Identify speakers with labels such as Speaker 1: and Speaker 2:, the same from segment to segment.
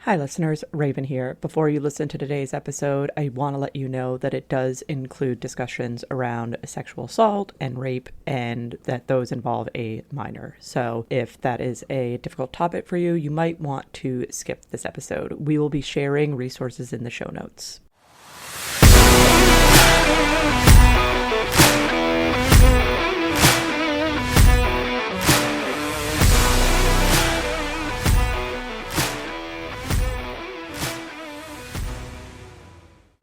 Speaker 1: Hi, listeners. Raven here. Before you listen to today's episode, I want to let you know that it does include discussions around sexual assault and rape, and that those involve a minor. So if that is a difficult topic for you, you might want to skip this episode. We will be sharing resources in the show notes.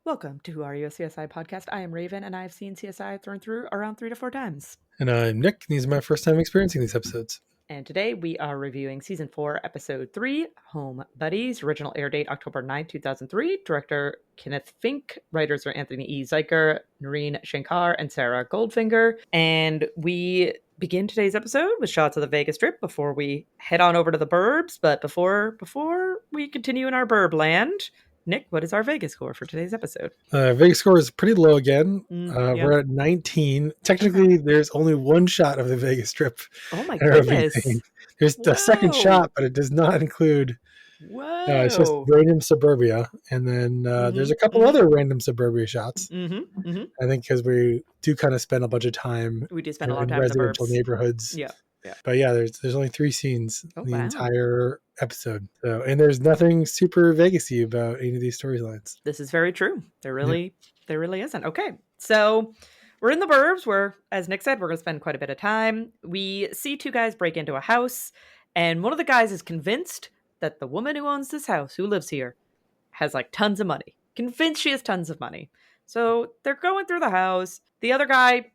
Speaker 1: Welcome to Who Are You, a CSI podcast. I am Raven, and I have seen CSI thrown through around 3 to 4 times.
Speaker 2: And I'm Nick, and these are my first time experiencing these episodes.
Speaker 1: And today we are reviewing Season 4, Episode 3, Homebodies. Original air date October 9, 2003. Director Kenneth Fink. Writers are Anthony E. Zeiker, Noreen Shankar, and Sarah Goldfinger. And we begin today's episode with shots of the Vegas Strip before we head on over to the burbs. But before we continue in our burb land, Nick, what is our Vegas score for today's episode?
Speaker 2: Vegas score is pretty low again. We're at 19. Technically, there's only one shot of the Vegas Strip.
Speaker 1: Oh my goodness.
Speaker 2: There's the second shot, but it does not include... it's just random suburbia. And then there's a couple other random suburbia shots. I think because we do kind of spend a bunch of time
Speaker 1: we do spend a lot of time
Speaker 2: residential
Speaker 1: in the burbs.
Speaker 2: neighborhoods.
Speaker 1: Yeah.
Speaker 2: But yeah, there's only 3 scenes in the entire episode. So, and there's nothing super Vegas-y about any of these storylines.
Speaker 1: This is very true. There really isn't. Okay. So we're in the burbs where, as Nick said, we're going to spend quite a bit of time. We see 2 guys break into a house, and one of the guys is convinced that the woman who owns this house, who lives here, has like tons of money. Convinced she has tons of money. So they're going through the house. The other guy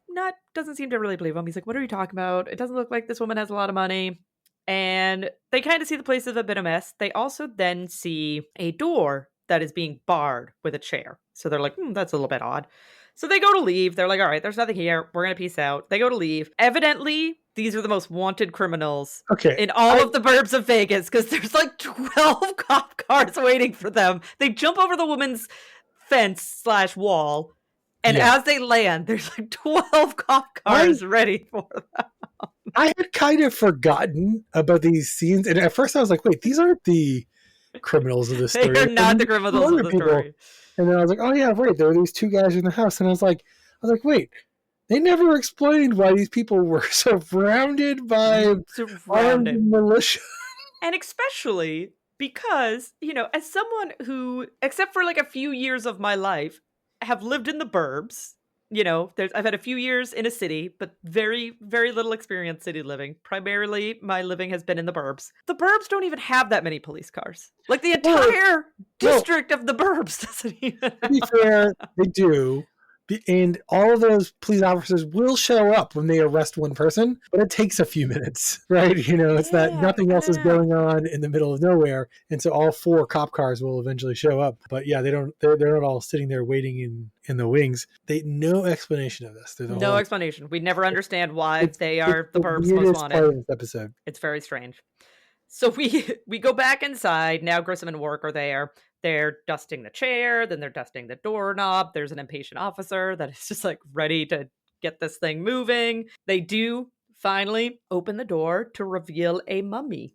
Speaker 1: doesn't seem to really believe him. He's like, what are you talking about? It doesn't look like this woman has a lot of money. And they kind of see the place is a bit of a mess. They also then see a door that is being barred with a chair. So they're like, that's a little bit odd. So they go to leave. They're like, all right, there's nothing here. We're going to peace out. They go to leave. Evidently, these are the most wanted criminals in all of the burbs of Vegas because there's like 12 cop cars waiting for them. They jump over the woman's fence/wall. And as they land, there's like 12 cop cars ready for them.
Speaker 2: I had kind of forgotten about these scenes. And at first I was like, wait, these aren't the criminals of the story.
Speaker 1: They're not the criminals of the story.
Speaker 2: And then I was like, oh yeah, right. There were these 2 guys in the house. And I was like, wait, they never explained why these people were surrounded by armed militia.
Speaker 1: And especially because, as someone who, except for like a few years of my life, have lived in the burbs. I've had a few years in a city, but very, very little experience city living. Primarily, my living has been in the burbs. The burbs don't even have that many police cars. Like the entire district of the burbs doesn't even.
Speaker 2: To be fair, they do. And all of those police officers will show up when they arrest one person, but it takes a few minutes, right? It's that nothing else is going on in the middle of nowhere. And so all 4 cop cars will eventually show up. But yeah, they're not all sitting there waiting in the wings. No explanation of this.
Speaker 1: No explanation. We never understand why they are the burbs most wanted.
Speaker 2: Part of this episode.
Speaker 1: It's very strange. So we go back inside. Now Grissom and Warwick are there. They're dusting the chair, then they're dusting the doorknob. There's an impatient officer that is just like ready to get this thing moving. They do finally open the door to reveal a mummy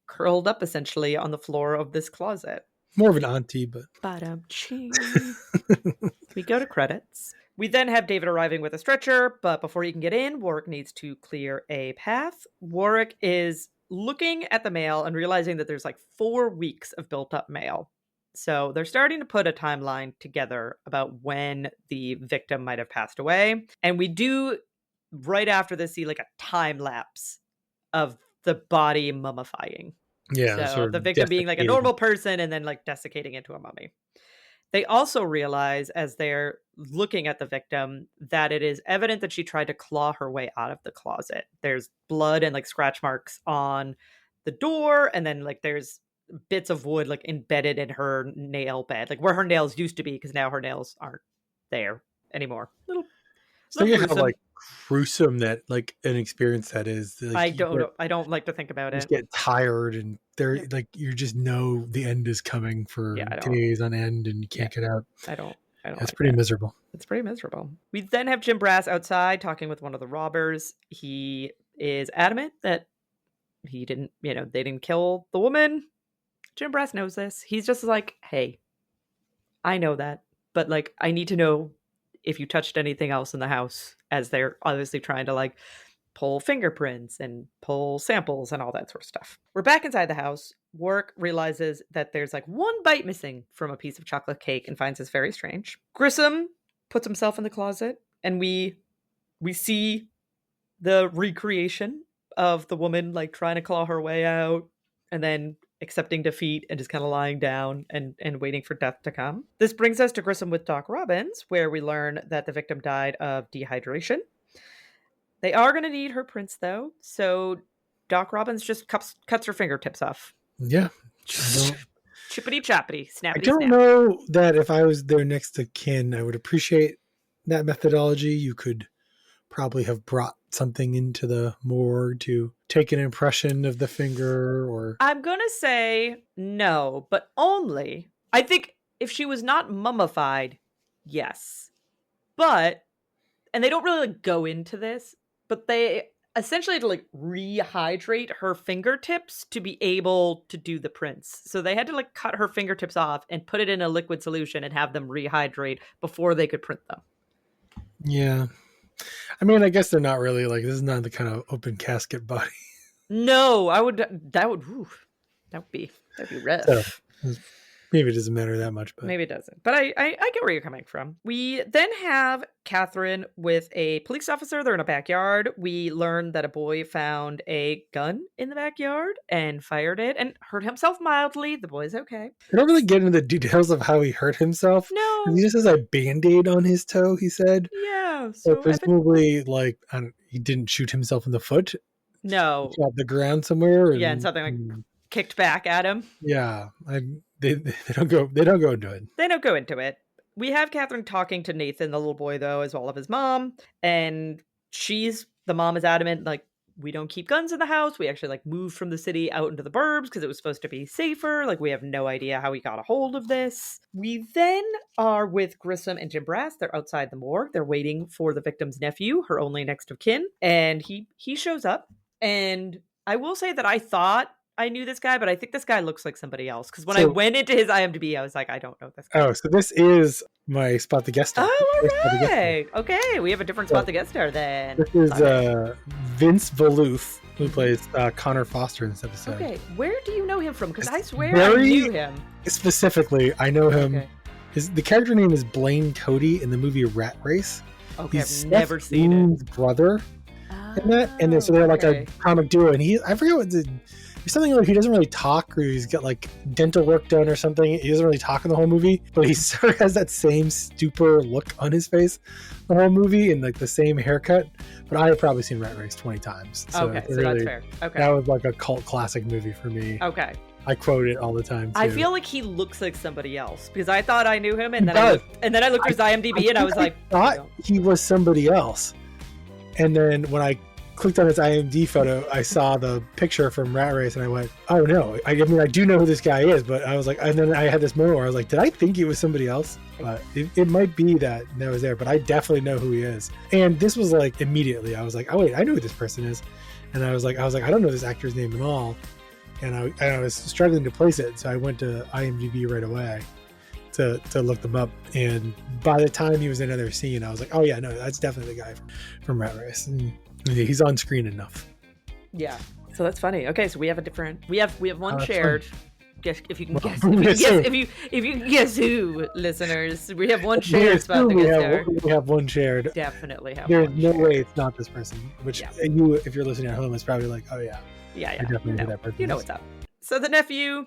Speaker 1: curled up essentially on the floor of this closet.
Speaker 2: More of an auntie, but...
Speaker 1: We go to credits. We then have David arriving with a stretcher, but before he can get in, Warwick needs to clear a path. Warwick is looking at the mail and realizing that there's like 4 weeks of built up mail. So they're starting to put a timeline together about when the victim might have passed away. And we do, right after this, see like a time lapse of the body mummifying.
Speaker 2: Yeah.
Speaker 1: So the victim being like a normal person and then like desiccating into a mummy. They also realize as they're looking at the victim that it is evident that she tried to claw her way out of the closet. There's blood and like scratch marks on the door. And then like there's bits of wood like embedded in her nail bed, like where her nails used to be, because now her nails aren't there anymore.
Speaker 2: So you have like gruesome that like an experience that is. Like,
Speaker 1: I don't like to think about it.
Speaker 2: Just get tired and they're like you just know the end is coming for days on end and you can't get out.
Speaker 1: I don't.
Speaker 2: It's pretty miserable.
Speaker 1: It's pretty miserable. We then have Jim Brass outside talking with one of the robbers. He is adamant that he didn't, they didn't kill the woman. Jim Brass knows this. He's just like, hey, I know that, but like, I need to know if you touched anything else in the house, as they're obviously trying to like pull fingerprints and pull samples and all that sort of stuff. We're back inside the house. Warwick realizes that there's like one bite missing from a piece of chocolate cake and finds this very strange. Grissom puts himself in the closet, and we see the recreation of the woman like trying to claw her way out and then accepting defeat and just kind of lying down and waiting for death to come. This brings us to Grissom with Doc Robbins, where we learn that the victim died of dehydration. They are going to need her prints, though, so Doc Robbins just cuts her fingertips off.
Speaker 2: Yeah.
Speaker 1: Chippity choppity, snappity.
Speaker 2: I don't know that if I was there next to kin, I would appreciate that methodology. You could probably have brought something into the morgue to take an impression of the finger, or...
Speaker 1: I'm going to say no, but only... I think if she was not mummified, yes. But... And they don't really like go into this, but they essentially had to like rehydrate her fingertips to be able to do the prints. So they had to like cut her fingertips off and put it in a liquid solution and have them rehydrate before they could print them.
Speaker 2: Yeah. I mean, I guess they're not really like, this is not the kind of open casket body.
Speaker 1: No, that would be rough.
Speaker 2: So, maybe it doesn't matter that much, but
Speaker 1: maybe it doesn't. But I get where you're coming from. We then have Catherine with a police officer. They're in a backyard. We learn that a boy found a gun in the backyard and fired it and hurt himself mildly. The boy's okay.
Speaker 2: I don't really get into the details of how he hurt himself.
Speaker 1: No.
Speaker 2: He just has a Band-Aid on his toe, he said.
Speaker 1: Yeah.
Speaker 2: So presumably, like, he didn't shoot himself in the foot.
Speaker 1: No.
Speaker 2: He shot the ground somewhere.
Speaker 1: Yeah, and something like kicked back at him.
Speaker 2: Yeah. They don't go into it.
Speaker 1: They don't go into it. We have Catherine talking to Nathan, the little boy, though, as well as his mom. And the mom is adamant, like, we don't keep guns in the house. We actually like moved from the city out into the burbs because it was supposed to be safer. Like, we have no idea how he got a hold of this. We then are with Grissom and Jim Brass. They're outside the morgue. They're waiting for the victim's nephew, her only next of kin. And he shows up. And I will say that I thought I knew this guy, but I think this guy looks like somebody else. Because when I went into his IMDb, I was like, I don't know this guy.
Speaker 2: Oh, so this is my Spot the Guest Star.
Speaker 1: Oh, all right. Okay, we have a different Spot the Guest Star then.
Speaker 2: This is Vince Valuth, who plays Connor Foster in this episode.
Speaker 1: Okay, where do you know him from? Because I swear I knew him.
Speaker 2: Specifically, I know him. Okay. The character name is Blaine Cody in the movie Rat Race.
Speaker 1: Okay,
Speaker 2: He's
Speaker 1: I've never seen
Speaker 2: Boone's brother in that. And so they're like a comic duo. And I forget what there's something like he doesn't really talk, or he's got like dental work done or something. He doesn't really talk in the whole movie, but he sort of has that same stupor look on his face the whole movie, and like the same haircut. But I have probably seen Rat Race 20 times. So
Speaker 1: okay, so really, that's fair. Okay,
Speaker 2: that was like a cult classic movie for me.
Speaker 1: Okay,
Speaker 2: I quote it all the time too.
Speaker 1: I feel like he looks like somebody else because I thought I knew him, and then I looked at his IMDb and I was like,
Speaker 2: I thought he was somebody else. And then when I clicked on his IMDb photo, I saw the picture from Rat Race, and I went, "Oh no!" I mean, I do know who this guy is, but I was like, and then I had this moment where I was like, "Did I think it was somebody else?" But it might be that was there, but I definitely know who he is. And this was like immediately, I was like, "Oh wait, I know who this person is," and I was like, I don't know this actor's name at all, and I was struggling to place it, so I went to IMDb right away to look them up. And by the time he was in another scene, I was like, "Oh yeah, no, that's definitely the guy from Rat Race." And he's on screen enough.
Speaker 1: Yeah, so that's funny. Okay, so we have one shared. Guess if you can guess. If you can guess who, listeners, we have one shared Spot the Guest Star.
Speaker 2: We have one shared.
Speaker 1: Definitely have.
Speaker 2: There's no way it's not this person. Which you, if you're listening at home, is probably like, oh yeah,
Speaker 1: yeah.
Speaker 2: I definitely know that person.
Speaker 1: You know what's up. So the nephew,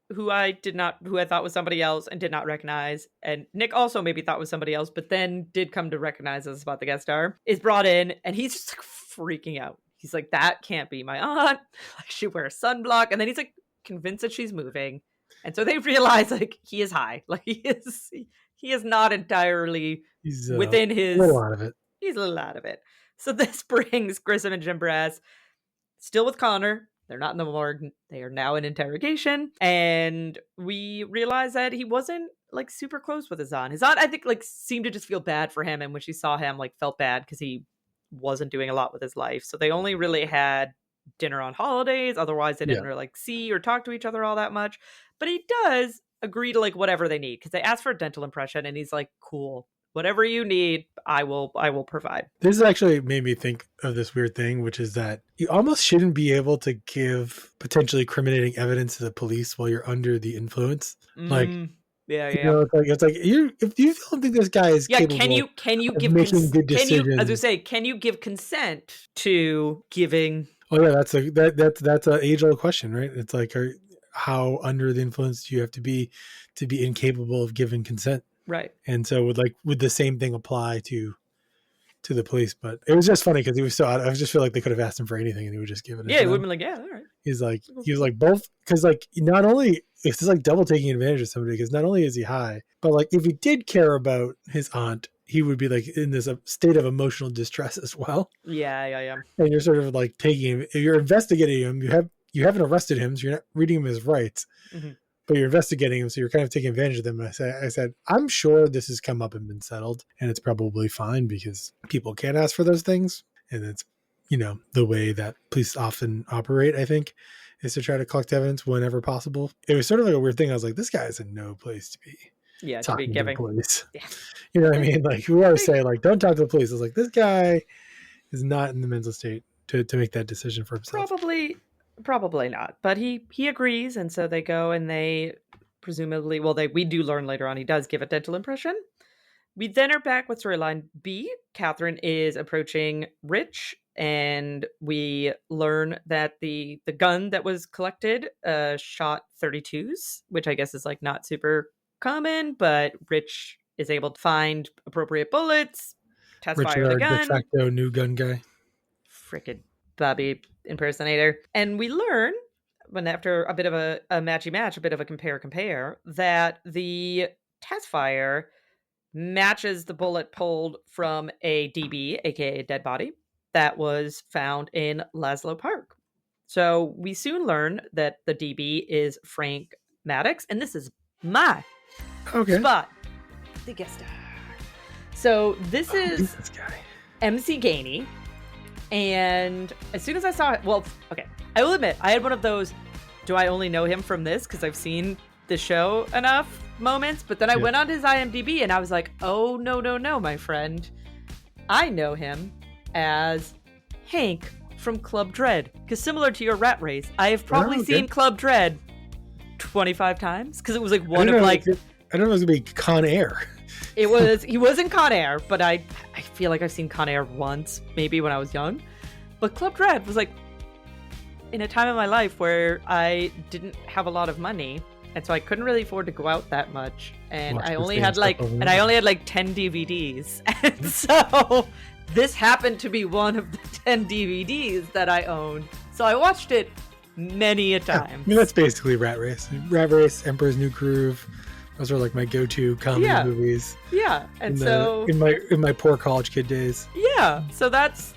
Speaker 1: who I thought was somebody else and did not recognize, and Nick also maybe thought was somebody else, but then did come to recognize as Spot the Guest Star, is brought in, and he's just like freaking out. He's like, that can't be my aunt. Like, she wears sunblock, and then he's like convinced that she's moving, and so they realize like he is high, like he is not entirely within his.
Speaker 2: A little out of it.
Speaker 1: He's a little out of it. So this brings Grissom and Jim Brass still with Connor. They're not in the morgue. They are now in interrogation. And we realize that he wasn't like super close with his aunt. His aunt, I think, like seemed to just feel bad for him. And when she saw him, like felt bad because he wasn't doing a lot with his life. So they only really had dinner on holidays. Otherwise, they didn't
Speaker 2: Yeah.
Speaker 1: really like see or talk to each other all that much. But he does agree to like whatever they need, because they ask for a dental impression, and he's like, "Cool, whatever you need, I will provide."
Speaker 2: This actually made me think of this weird thing, which is that you almost shouldn't be able to give potentially incriminating evidence to the police while you're under the influence. Like,
Speaker 1: Yeah,
Speaker 2: you
Speaker 1: yeah.
Speaker 2: know, it's like you if you don't think this guy is
Speaker 1: Yeah, can
Speaker 2: capable
Speaker 1: you
Speaker 2: of
Speaker 1: give
Speaker 2: making good
Speaker 1: can you, as I
Speaker 2: decisions.
Speaker 1: say, can you give consent to giving?
Speaker 2: Oh yeah, that's an age old question, right? It's like, how under the influence do you have to be incapable of giving consent?
Speaker 1: Right.
Speaker 2: And so would the same thing apply to the police? But it was just funny because he was so I just feel like they could have asked him for anything and he would just given it
Speaker 1: Yeah,
Speaker 2: to
Speaker 1: it would
Speaker 2: them.
Speaker 1: have been like, yeah, all right.
Speaker 2: He was like both, because like not only it's just like double taking advantage of somebody, because not only is he high, but like if he did care about his aunt, he would be like in this state of emotional distress as well.
Speaker 1: Yeah, yeah, yeah.
Speaker 2: And you're sort of like taking him, if you're investigating him, you haven't arrested him, so you're not reading him his rights,
Speaker 1: Mm-hmm.
Speaker 2: but you're investigating him, so you're kind of taking advantage of them. And I said, I'm sure this has come up and been settled, and it's probably fine because people can't ask for those things, and it's the way that police often operate. I think is to try to collect evidence whenever possible. It was sort of like a weird thing. I was like, this guy is in no place to be
Speaker 1: Yeah, to be
Speaker 2: talking to the
Speaker 1: giving.
Speaker 2: police.
Speaker 1: Yeah.
Speaker 2: You know what I mean? Like, we always say, like, don't talk to the police. I was like, this guy is not in the mental state to make that decision for himself.
Speaker 1: Probably not. But he agrees, and so they go and they presumably, well, we do learn later on he does give a dental impression. We then are back with storyline B. Catherine is approaching Rich, and we learn that the gun that was collected shot 32s, which I guess is like not super common, but Rich is able to find appropriate bullets, test
Speaker 2: Richard,
Speaker 1: fire the
Speaker 2: our de
Speaker 1: gun.
Speaker 2: facto new gun guy.
Speaker 1: Frickin' Bobby impersonator. And we learn, when after a bit of a matchy match, a bit of a compare, that the test fire matches the bullet pulled from a DB, aka a dead body, that was found in Laszlo Park. So we soon learn that the DB is Frank Maddox, and this is my spot, the guest star. So this is
Speaker 2: this guy.
Speaker 1: MC Gainey. And as soon as I saw it, well, okay, I will admit, I had one of those, do I only know him from this because I've seen the show enough moments? But then I went on his IMDb and I was like, oh, no, my friend. I know him as Hank from Club Dread. Because similar to your Rat Race, I have probably seen Club Dread 25 times. Because it was like one of like...
Speaker 2: I don't know if it was going to be Con Air.
Speaker 1: He was in Con Air, but I feel like I've seen Con Air once, maybe when I was young. But Club Dread was like in a time in my life where I didn't have a lot of money, and so I couldn't really afford to go out that much. And I only had like 10 DVDs. And so this happened to be one of the 10 DVDs that I owned. So I watched it many a time.
Speaker 2: I mean, that's basically Rat Race. Rat Race, Emperor's New Groove. Those are like my go-to comedy movies.
Speaker 1: Yeah, and
Speaker 2: in my poor college kid days.
Speaker 1: Yeah, so that's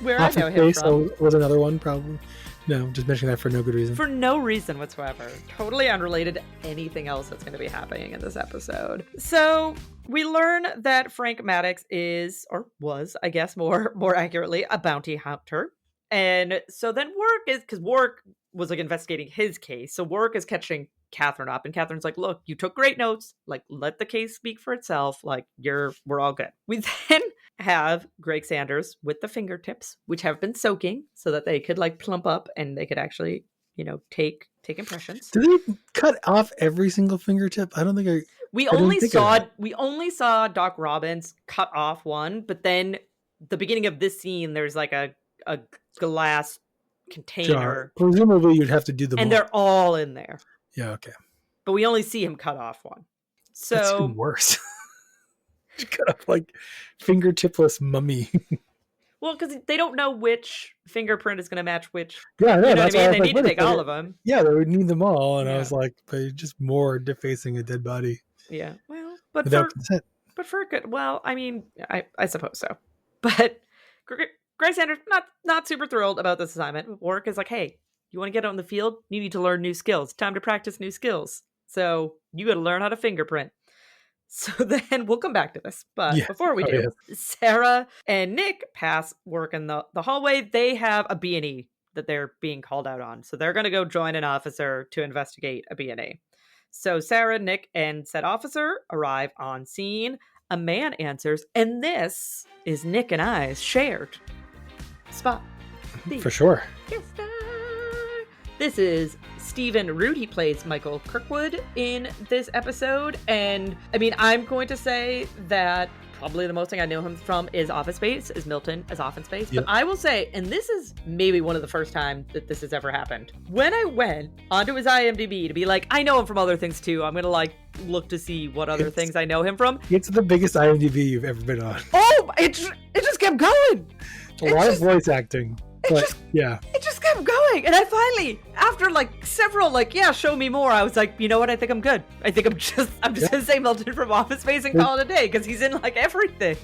Speaker 1: where
Speaker 2: Office
Speaker 1: I know him
Speaker 2: Space
Speaker 1: from.
Speaker 2: Was another one, probably. No, just mentioning that for no good reason.
Speaker 1: For no reason whatsoever. Totally unrelated to anything else that's going to be happening in this episode. So we learn that Frank Maddox is, or was, I guess more accurately, a bounty hunter. And so then because Warwick was like investigating his case. So Warwick is catching Catherine up, and Catherine's like, look, you took great notes. Like, let the case speak for itself. Like, we're all good. We then have Greg Sanders with the fingertips, which have been soaking so that they could like plump up and they could actually, take impressions.
Speaker 2: Did they cut off every single fingertip? I don't think
Speaker 1: we only saw Doc Robbins cut off one, but then the beginning of this scene, there's like a glass container.
Speaker 2: Jar. Presumably you'd have to do them
Speaker 1: and
Speaker 2: all.
Speaker 1: They're all in there.
Speaker 2: Yeah, okay.
Speaker 1: But we only see him cut off one. So
Speaker 2: that's even worse. Cut off like fingertipless mummy.
Speaker 1: Well, because they don't know which fingerprint is going to match which.
Speaker 2: Yeah, no,
Speaker 1: you know
Speaker 2: that's
Speaker 1: what I mean? They
Speaker 2: like,
Speaker 1: need to take all of them.
Speaker 2: Yeah, they would need them all, and I was like, but just more defacing a dead body.
Speaker 1: Yeah, well, but
Speaker 2: without consent.
Speaker 1: But for good, well, I mean, I suppose so. But Greg Sanders not super thrilled about this assignment. Warwick is like, hey, you want to get out in the field? You need to learn new skills. Time to practice new skills. So you got to learn how to fingerprint. So then we'll come back to this. But before we do, Sarah and Nick pass Warwick in the hallway. They have a B&E that they're being called out on. So they're going to go join an officer to investigate a B&A. So Sarah, Nick, and said officer arrive on scene. A man answers, and this is Nick and I's shared spot.
Speaker 2: For sure.
Speaker 1: Yes, sir. This is Stephen Root. He plays Michael Kirkwood in this episode. And I mean, I'm going to say that probably the most thing I know him from is Office Space, is Milton as Office Space. Yep. But I will say, and this is maybe one of the first times that this has ever happened, when I went onto his IMDb to be like, I know him from other things too. I'm going to like look to see what other things I know him from.
Speaker 2: It's the biggest IMDb you've ever been on.
Speaker 1: Oh, it just kept going.
Speaker 2: A lot of voice acting. But yeah,
Speaker 1: it just kept going, and I finally, after like several show me more, I was like, you know what, I think I'm good. I think I'm just gonna say Milton from Office Space and call it a day, because he's in like everything.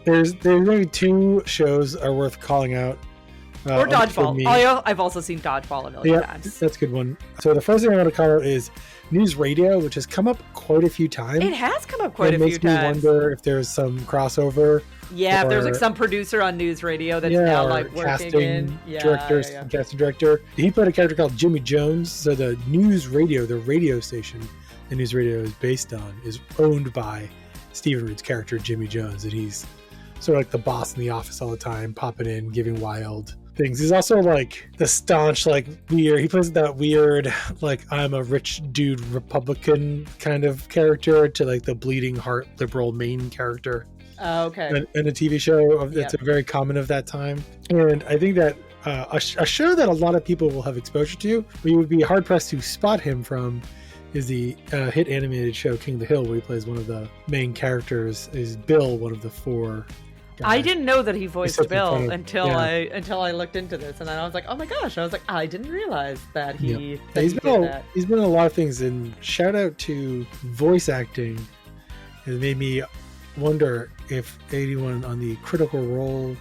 Speaker 2: There's maybe 2 shows are worth calling out.
Speaker 1: Or Dodgeball. I've also seen Dodgeball a million times.
Speaker 2: That's a good one. So the first thing I want to call out is News Radio, which has come up quite a few times.
Speaker 1: It has come up quite a few times.
Speaker 2: It makes me wonder if there's some crossover.
Speaker 1: Yeah, if there's like some producer on News Radio that's now like working
Speaker 2: casting director. He played a character called Jimmy Jones. So the News Radio, the radio station the News Radio is based on, is owned by Stephen Root's character Jimmy Jones, and he's sort of like the boss in the office all the time, popping in, giving wild things. He's also like the staunch, like weird. He plays that weird, like I'm a rich dude Republican kind of character to like the bleeding heart liberal main character.
Speaker 1: Oh, okay.
Speaker 2: In a TV show that's very common of that time. And I think that a show that a lot of people will have exposure to, we would be hard pressed to spot him from, is the hit animated show King of the Hill, where he plays one of the main characters. Is Bill one of the 4 guys?
Speaker 1: I didn't know that he voiced Bill until I looked into this, and then I was like, oh my gosh! I was like, I didn't realize that he did that.
Speaker 2: He's been in a lot of things, and shout out to voice acting. It made me wonder if anyone on the Critical Role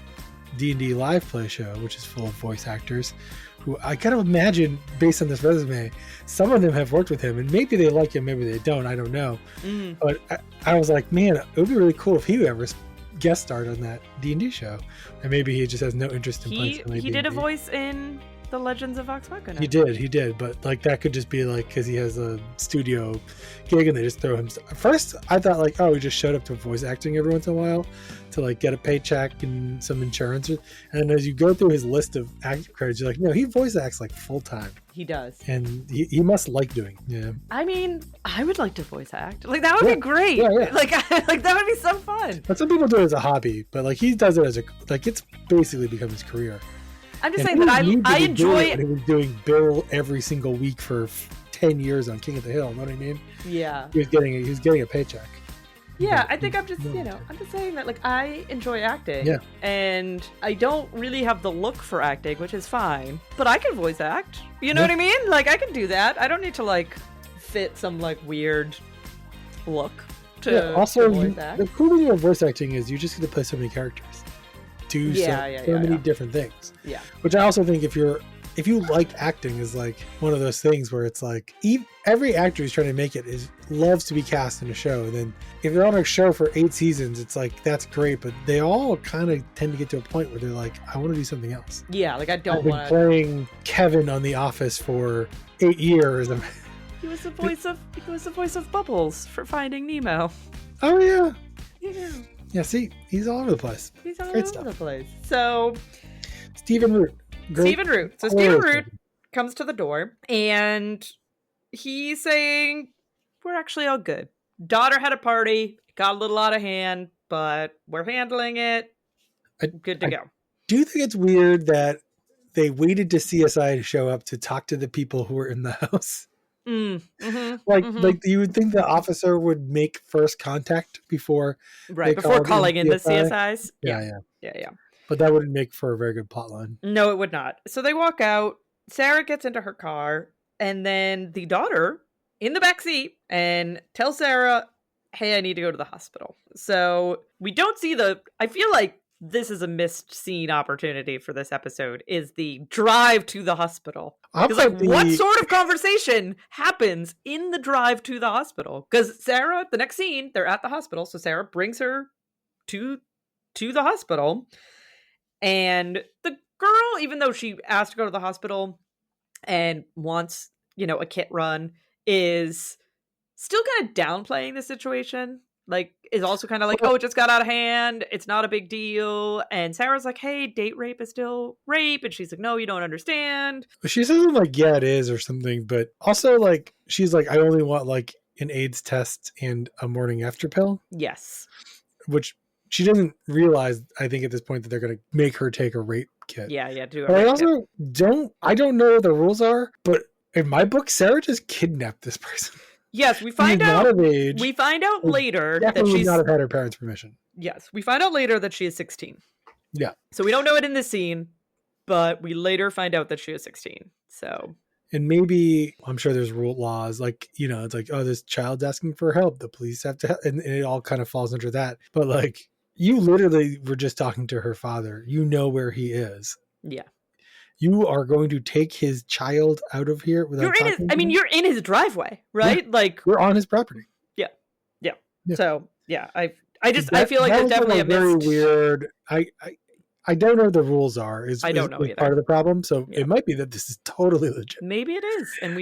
Speaker 2: D&D live play show, which is full of voice actors, who I kind of imagine, based on this resume, some of them have worked with him, and maybe they like him, maybe they don't, I don't know. But I was like, man, it would be really cool if he ever guest starred on that D&D show, and maybe he just has no interest in playing something like
Speaker 1: he did a voice in The Legends of Vox Machina.
Speaker 2: He did, but like that could just be like because he has a studio gig and they just throw him. First, I thought like, oh, he just showed up to voice acting every once in a while to like get a paycheck and some insurance. And then as you go through his list of acting credits, you're like, no, he voice acts like full time.
Speaker 1: He does,
Speaker 2: and he must like doing. Yeah.
Speaker 1: I mean, I would like to voice act. Like that would be great. Yeah. Like that would be so fun.
Speaker 2: But some people do it as a hobby, but like he does it as it's basically become his career.
Speaker 1: I'm just saying that I enjoy it.
Speaker 2: He was doing Bill every single week for 10 years on King of the Hill. You know what I mean?
Speaker 1: Yeah.
Speaker 2: He was getting a paycheck.
Speaker 1: Yeah, I think I'm just saying that like I enjoy acting.
Speaker 2: Yeah.
Speaker 1: And I don't really have the look for acting, which is fine. But I can voice act. You know what I mean? Like I can do that. I don't need to like fit some like weird look to
Speaker 2: also
Speaker 1: voice act.
Speaker 2: The cool thing about voice acting is you just get to play so many characters. Do so many different things.
Speaker 1: Yeah.
Speaker 2: Which I also think if you like acting is like one of those things where it's like every actor who's trying to make it loves to be cast in a show. And then if you're on a show for 8 seasons, it's like that's great, but they all kind of tend to get to a point where they're like, I want to do something else.
Speaker 1: Yeah, like I don't
Speaker 2: want to playing Kevin on The Office for 8 years.
Speaker 1: He was the voice of Bubbles for Finding Nemo.
Speaker 2: Oh yeah.
Speaker 1: Yeah.
Speaker 2: Yeah, see, he's all over the place.
Speaker 1: He's all over the place. So,
Speaker 2: Stephen Root.
Speaker 1: So Stephen Root comes to the door, and he's saying, we're actually all good. Daughter had a party, got a little out of hand, but we're handling it. Good to go.
Speaker 2: Do you think it's weird that they waited to CSI to show up to talk to the people who were in the house? Like you would think the officer would make first contact before
Speaker 1: calling in the CSIs.
Speaker 2: Yeah. But that wouldn't make for a very good plotline.
Speaker 1: No, it would not. So they walk out. Sarah gets into her car, and then the daughter in the back seat and tells Sarah, "Hey, I need to go to the hospital." So we don't see I feel like this is a missed scene opportunity for this episode, is the drive to the hospital. Because what sort of conversation happens in the drive to the hospital? Because Sarah, the next scene, they're at the hospital. So Sarah brings her to the hospital. And the girl, even though she asked to go to the hospital and wants, a kit run, is still kind of downplaying the situation. Like, is also kind of like, oh, it just got out of hand. It's not a big deal. And Sarah's like, hey, date rape is still rape. And she's like, no, you don't understand.
Speaker 2: She says like, yeah, it is or something. But also like, she's like, I only want like an AIDS test and a morning after pill.
Speaker 1: Yes.
Speaker 2: Which she doesn't realize, I think, at this point that they're going to make her take a rape kit.
Speaker 1: Yeah, do a
Speaker 2: but
Speaker 1: rape
Speaker 2: I also
Speaker 1: kit.
Speaker 2: I don't know what the rules are, but in my book, Sarah just kidnapped this person.
Speaker 1: Yes, we find out.
Speaker 2: Not of age.
Speaker 1: We find out later
Speaker 2: that she's not
Speaker 1: have
Speaker 2: had her parents' permission.
Speaker 1: Yes, we find out later that she is 16.
Speaker 2: Yeah.
Speaker 1: So we don't know it in this scene, but we later find out that she is 16. So.
Speaker 2: And maybe, I'm sure there's rule laws, like, it's like, oh, this child's asking for help. The police have to help. And it all kind of falls under that. But like, you literally were just talking to her father. You know where he is.
Speaker 1: Yeah.
Speaker 2: You are going to take his child out of here without
Speaker 1: you're in his driveway, right? Yeah. Like,
Speaker 2: you're on his property.
Speaker 1: Yeah. So yeah, I feel like there's definitely a
Speaker 2: very weird. I don't know what the rules are.
Speaker 1: I don't know either.
Speaker 2: Part of the problem. So it might be that this is totally legit.
Speaker 1: Maybe it is, and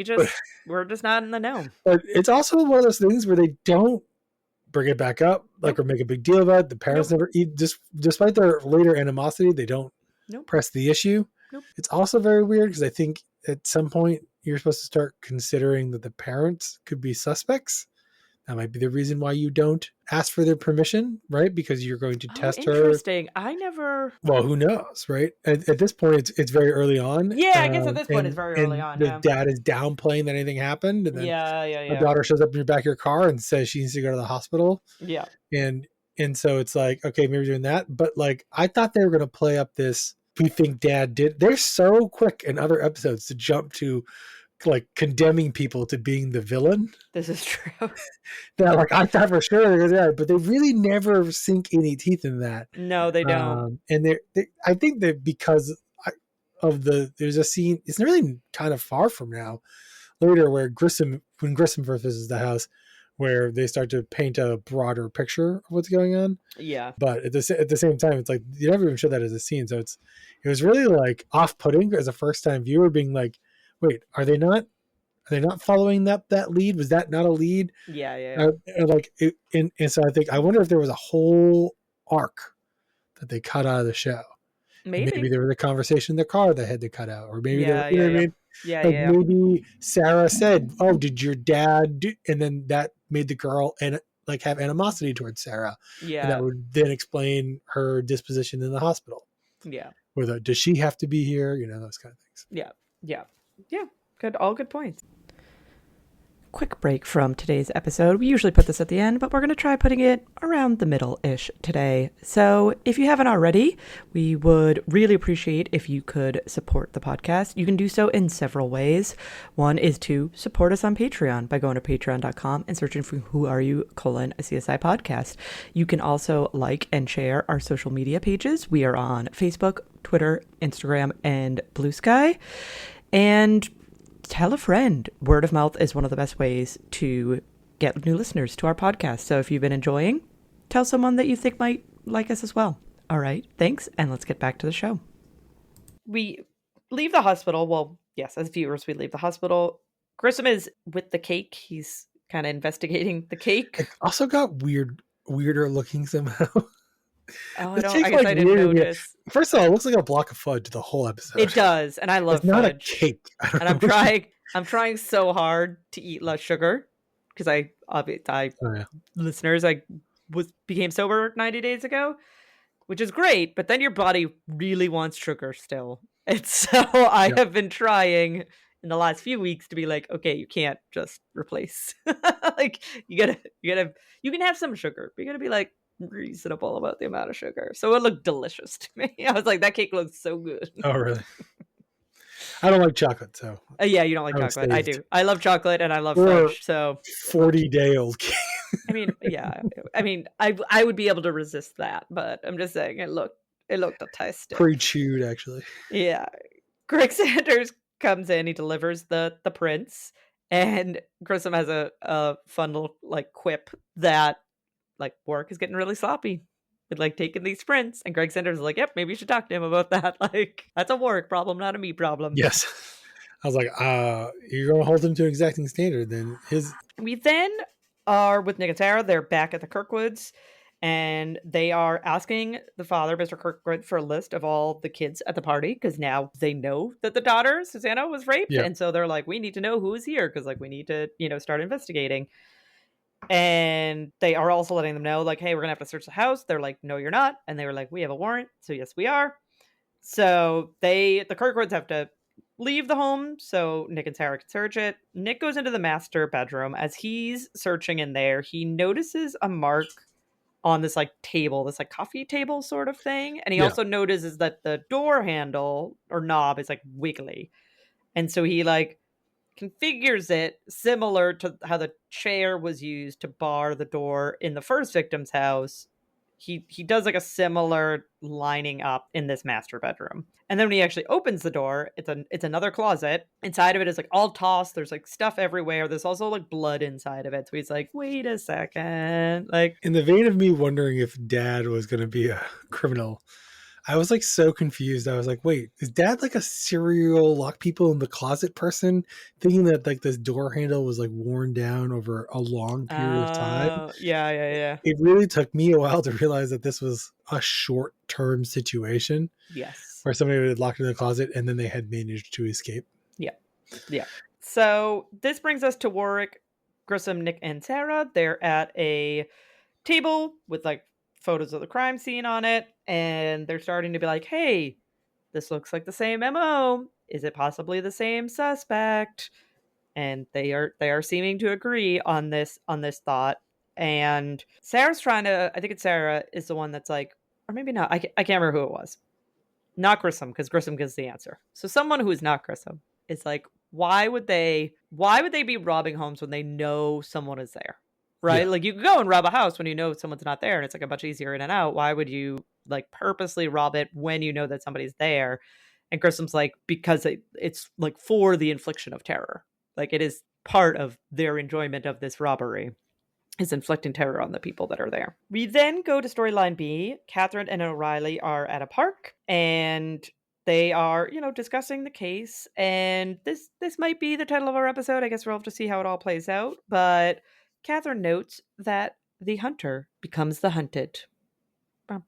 Speaker 1: we're just not in the know.
Speaker 2: But it's also one of those things where they don't bring it back up, like, or make a big deal about it. The parents never, despite their later animosity, they don't press the issue. It's also very weird because I think at some point you're supposed to start considering that the parents could be suspects. That might be the reason why you don't ask for their permission, right? Because you're going to test her.
Speaker 1: Interesting. I never.
Speaker 2: Well, who knows, right? At this point, it's very early on.
Speaker 1: Yeah, I guess at this point it's very early on.
Speaker 2: The dad is downplaying that anything happened, and then the daughter shows up in your back of your car and says she needs to go to the hospital.
Speaker 1: Yeah,
Speaker 2: and so it's like, okay, maybe doing that, but like I thought they were going to play up this. We think dad did. They're so quick in other episodes to jump to like condemning people to being the villain.
Speaker 1: This is true.
Speaker 2: That like I thought for sure, but they really never sink any teeth in that.
Speaker 1: No, they don't.
Speaker 2: And I think that because of there's a scene. It's really kind of far from now. Later, when Grissom first visits the house, where they start to paint a broader picture of what's going on.
Speaker 1: Yeah.
Speaker 2: But at the same time, it's like you never even show that as a scene, so it was really like off-putting as a first-time viewer, being like, wait, are they not following that lead? Was that not a lead?
Speaker 1: Yeah.
Speaker 2: And so I wonder if there was a whole arc that they cut out of the show. Maybe there was a conversation in the car they had to cut out, or maybe what I mean? Maybe Sarah said, "Oh, did your dad do?" And then that made the girl and like have animosity towards Sarah.
Speaker 1: Yeah,
Speaker 2: and that would then explain her disposition in the hospital.
Speaker 1: Yeah,
Speaker 2: whether does she have to be here? Those kind of things.
Speaker 1: Yeah. Good, all good points. Quick break from today's episode. We usually put this at the end, but we're going to try putting it around the middle-ish today. So if you haven't already, we would really appreciate if you could support the podcast. You can do so in several ways. One is to support us on Patreon by going to patreon.com and searching for Who Are You? A CSI podcast. You can also like and share our social media pages. We are on Facebook, Twitter, Instagram, and Bluesky. And tell a friend. Word of mouth is one of the best ways to get new listeners to our podcast. So if you've been enjoying, tell someone that you think might like us as well. All right, thanks, and let's get back to the show. We leave the hospital. Well, yes, as viewers, we leave the hospital. Grissom is with the cake. He's kind of investigating the cake.
Speaker 2: It also got weirder looking somehow.
Speaker 1: Oh, I guess I didn't notice.
Speaker 2: First of all, it looks like a block of fudge the whole episode.
Speaker 1: It does, and I love
Speaker 2: it's not
Speaker 1: fudge.
Speaker 2: A cake.
Speaker 1: And I'm trying so hard to eat less sugar because listeners, I became sober 90 days ago, which is great. But then your body really wants sugar still, and so I have been trying in the last few weeks to be like, okay, you can't just replace. Like you can have some sugar, but you gotta be like reasonable about the amount of sugar. So it looked delicious to me. I was like, that cake looks so good.
Speaker 2: Oh, really? I don't like chocolate, so.
Speaker 1: Yeah, you don't like chocolate. I do. I love chocolate and I love fudge. So
Speaker 2: 40-day-old cake.
Speaker 1: I mean, yeah. I mean, I would be able to resist that, but I'm just saying it looked tasty.
Speaker 2: Pre-chewed, actually.
Speaker 1: Yeah. Greg Sanders comes in. He delivers the prints, and Grissom has a fun little like quip that like work is getting really sloppy. with like taking these sprints. And Greg Sanders is like, yep, maybe you should talk to him about that. Like, that's a Warwick problem, not a me problem.
Speaker 2: Yes. I was like, you're going to hold him to an exacting standard. Then
Speaker 1: We then are with Nick and Sarah. They're back at the Kirkwoods, and they are asking the father, Mr. Kirkwood, for a list of all the kids at the party because now they know that the daughter, Susanna, was raped.
Speaker 2: Yeah.
Speaker 1: And so they're like, we need to know who is here because, like, we need to, start investigating. And they are also letting them know, like, hey, we're going to have to search the house. They're like, no, you're not. And they were like, we have a warrant. So, yes, we are. So the Kirkwoods have to leave the home so Nick and Sarah can search it. Nick goes into the master bedroom. As he's searching in there, he notices a mark on this like table, this like coffee table sort of thing. And he also notices that the door handle or knob is like wiggly. And so he like configures it similar to how the chair was used to bar the door in the first victim's house. He does like a similar lining up in this master bedroom. And then when he actually opens the door, it's another closet. Inside of it is like all tossed. There's like stuff everywhere. There's also like blood inside of it. So he's like, wait a second. Like,
Speaker 2: in the vein of me wondering if Dad was going to be a criminal, I was like so confused. I was like, wait, is Dad like a serial lock people in the closet person, thinking that like this door handle was like worn down over a long period of time?
Speaker 1: Yeah.
Speaker 2: It really took me a while to realize that this was a short-term situation.
Speaker 1: Yes.
Speaker 2: Where somebody had locked in the closet and then they had managed to escape.
Speaker 1: Yeah. So this brings us to Warwick, Grissom, Nick, and Sarah. They're at a table with like photos of the crime scene on it, and they're starting to be like, hey, this looks like the same MO. Is it possibly the same suspect? And they are seeming to agree on this thought. And Sarah's trying to, I think it's Sarah is the one that's like, or maybe not, I can't remember who it was. Not Grissom, because Grissom gives the answer. So someone who is not Grissom is like, why would they be robbing homes when they know someone is there? Right?
Speaker 2: Yeah.
Speaker 1: Like you can go and rob a house when you know someone's not there and it's like a much easier in and out. Why would you like purposely rob it when you know that somebody's there? And Grissom's like, because it's like for the infliction of terror. Like it is part of their enjoyment of this robbery is inflicting terror on the people that are there. We then go to storyline B. Catherine and O'Reilly are at a park and they are, discussing the case. And this might be the title of our episode. I guess we'll have to see how it all plays out. But Catherine notes that the hunter becomes the hunted. Because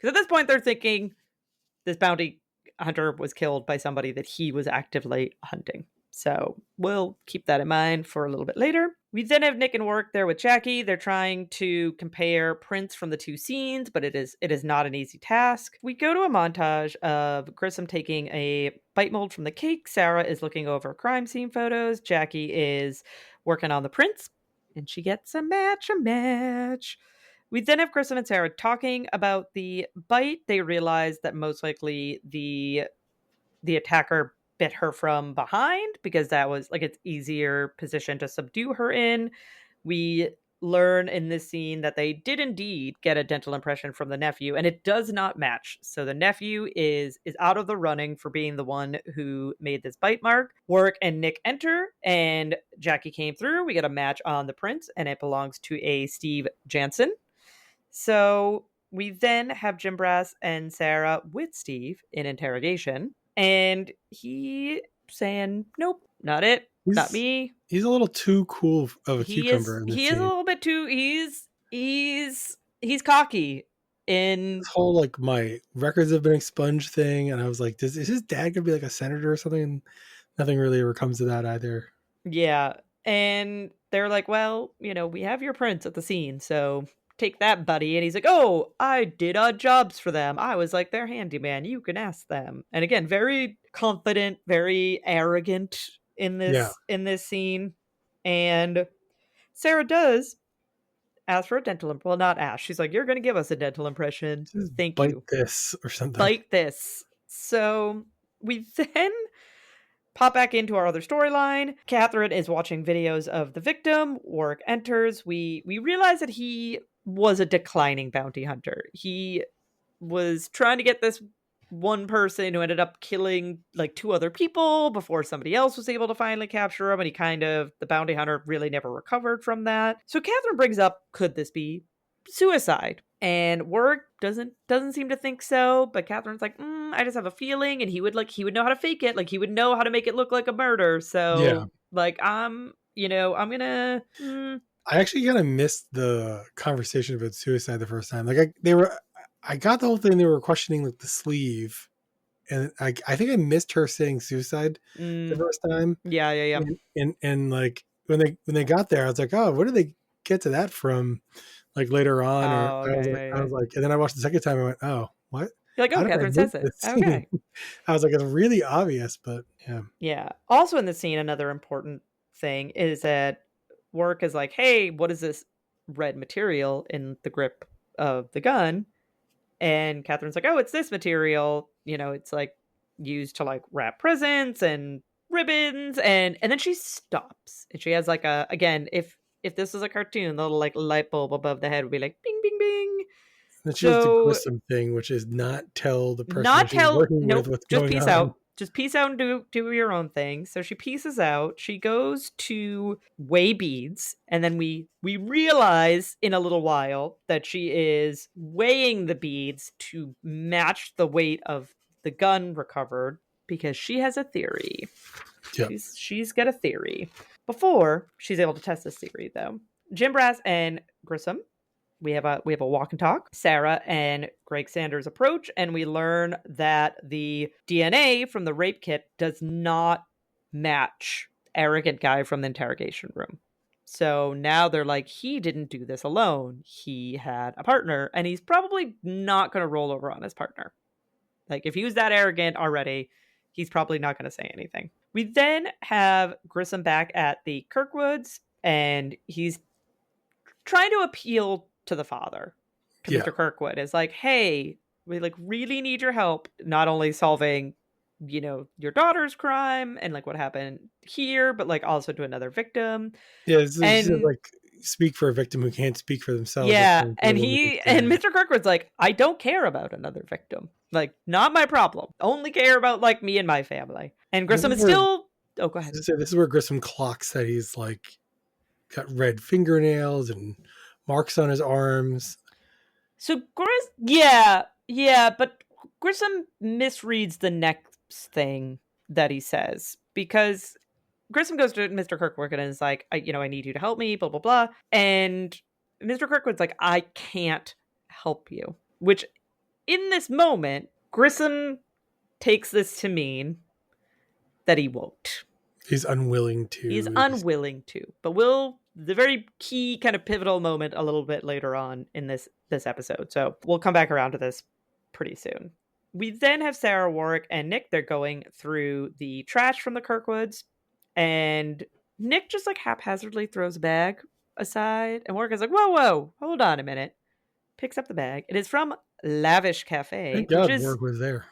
Speaker 1: at this point they're thinking this bounty hunter was killed by somebody that he was actively hunting. So we'll keep that in mind for a little bit later. We then have Nick and Warwick there with Jackie. They're trying to compare prints from the two scenes, but it is not an easy task. We go to a montage of Grissom taking a bite mold from the cake. Sarah is looking over crime scene photos. Jackie is working on the prints, and she gets a match. We then have Grissom and Sarah talking about the bite. They realize that most likely the attacker bit her from behind because that was like its easier position to subdue her in. We learn in this scene that they did indeed get a dental impression from the nephew, and it does not match. So the nephew is out of the running for being the one who made this bite mark. Warwick and Nick enter, and Jackie came through. We get a match on the print, and it belongs to a Steve Jansen. So we then have Jim Brass and Sarah with Steve in interrogation. And he saying, nope, not it, not me.
Speaker 2: He's a little too cool of a cucumber in this
Speaker 1: He
Speaker 2: scene.
Speaker 1: is a little bit too. He's cocky. In
Speaker 2: this whole like my records have been expunged thing, and I was like, is his dad gonna be like a senator or something? And nothing really ever comes to that either.
Speaker 1: Yeah, and they're like, well, we have your prints at the scene, so take that, buddy. And he's like, oh, I did odd jobs for them. I was like their handyman. You can ask them. And again, very confident, very arrogant in this scene. And Sarah does ask for a dental well, not ask. She's like, you're going to give us a dental impression.
Speaker 2: Just
Speaker 1: Thank
Speaker 2: bite
Speaker 1: you.
Speaker 2: this or something.
Speaker 1: Bite this. So we then pop back into our other storyline. Catherine is watching videos of the victim. Warwick enters. We realize that he was a declining bounty hunter. He was trying to get this one person who ended up killing like two other people before somebody else was able to finally capture him, and the bounty hunter really never recovered from that. So Catherine brings up, could this be suicide? And Warwick doesn't seem to think so, but Catherine's like, I just have a feeling, and he would know how to fake it, like he would know how to make it look like a murder.
Speaker 2: Yeah.
Speaker 1: So like I'm gonna.
Speaker 2: I actually kind of missed the conversation about suicide the first time. Like I got the whole thing. They were questioning like the sleeve, and I think I missed her saying suicide the first time.
Speaker 1: Yeah.
Speaker 2: And like when they got there, I was like, oh, where did they get to that from? Like later on, or
Speaker 1: Oh, okay,
Speaker 2: I
Speaker 1: yeah.
Speaker 2: was like, and then I watched the second time. I went, oh, what?
Speaker 1: You're like,
Speaker 2: How
Speaker 1: oh,
Speaker 2: did I
Speaker 1: Catherine
Speaker 2: miss
Speaker 1: says it.
Speaker 2: this scene?
Speaker 1: Okay.
Speaker 2: I was like, it's really obvious, but yeah.
Speaker 1: Yeah. Also in the scene, another important thing is that Warwick is like, hey, what is this red material in the grip of the gun? And Catherine's like, oh, it's this material. It's like used to like wrap presents and ribbons, and then she stops. And she has like again, if this was a cartoon, the little like light bulb above the head would be like bing bing bing.
Speaker 2: And she does the
Speaker 1: So
Speaker 2: Grissom thing, which is not tell the person
Speaker 1: not
Speaker 2: that she's
Speaker 1: tell
Speaker 2: working with
Speaker 1: nope,
Speaker 2: what's
Speaker 1: just
Speaker 2: going
Speaker 1: peace
Speaker 2: on.
Speaker 1: out. Just peace out and do your own thing. So she pieces out. She goes to weigh beads, and then we realize in a little while that she is weighing the beads to match the weight of the gun recovered, because she has a theory.
Speaker 2: Yep.
Speaker 1: She's got a theory. Before she's able to test this theory, though, Jim Brass and Grissom, we have a walk and talk. Sarah and Greg Sanders approach, and we learn that the DNA from the rape kit does not match arrogant guy from the interrogation room. So now they're like, he didn't do this alone. He had a partner, and he's probably not going to roll over on his partner. Like, if he was that arrogant already, he's probably not going to say anything. We then have Grissom back at the Kirkwoods, and he's trying to appeal to the father, to Mr. Kirkwood. Is like, hey, we like really need your help, not only solving your daughter's crime and like what happened here, but like also to another victim.
Speaker 2: It's
Speaker 1: And
Speaker 2: like speak for a victim who can't speak for themselves.
Speaker 1: yeah, and Mr. Kirkwood's like, I don't care about another victim, like not my problem, only care about like me and my family. And Grissom is still go ahead.
Speaker 2: This is where Grissom clocks that he's like got red fingernails and marks on his arms.
Speaker 1: So but Grissom misreads the next thing that he says, because Grissom goes to Mr. Kirkwood and is like, I need you to help me, blah, blah, blah. And Mr. Kirkwood's like, I can't help you. Which, in this moment, Grissom takes this to mean that he won't.
Speaker 2: He's unwilling to.
Speaker 1: He's unwilling to. But the very key kind of pivotal moment a little bit later on in this episode. So we'll come back around to this pretty soon. We then have Sarah, Warwick, and Nick. They're going through the trash from the Kirkwoods. And Nick just like haphazardly throws a bag aside. And Warwick is like, whoa, hold on a minute. Picks up the bag. It is from Lavish Cafe.
Speaker 2: Thank God Warwick was there.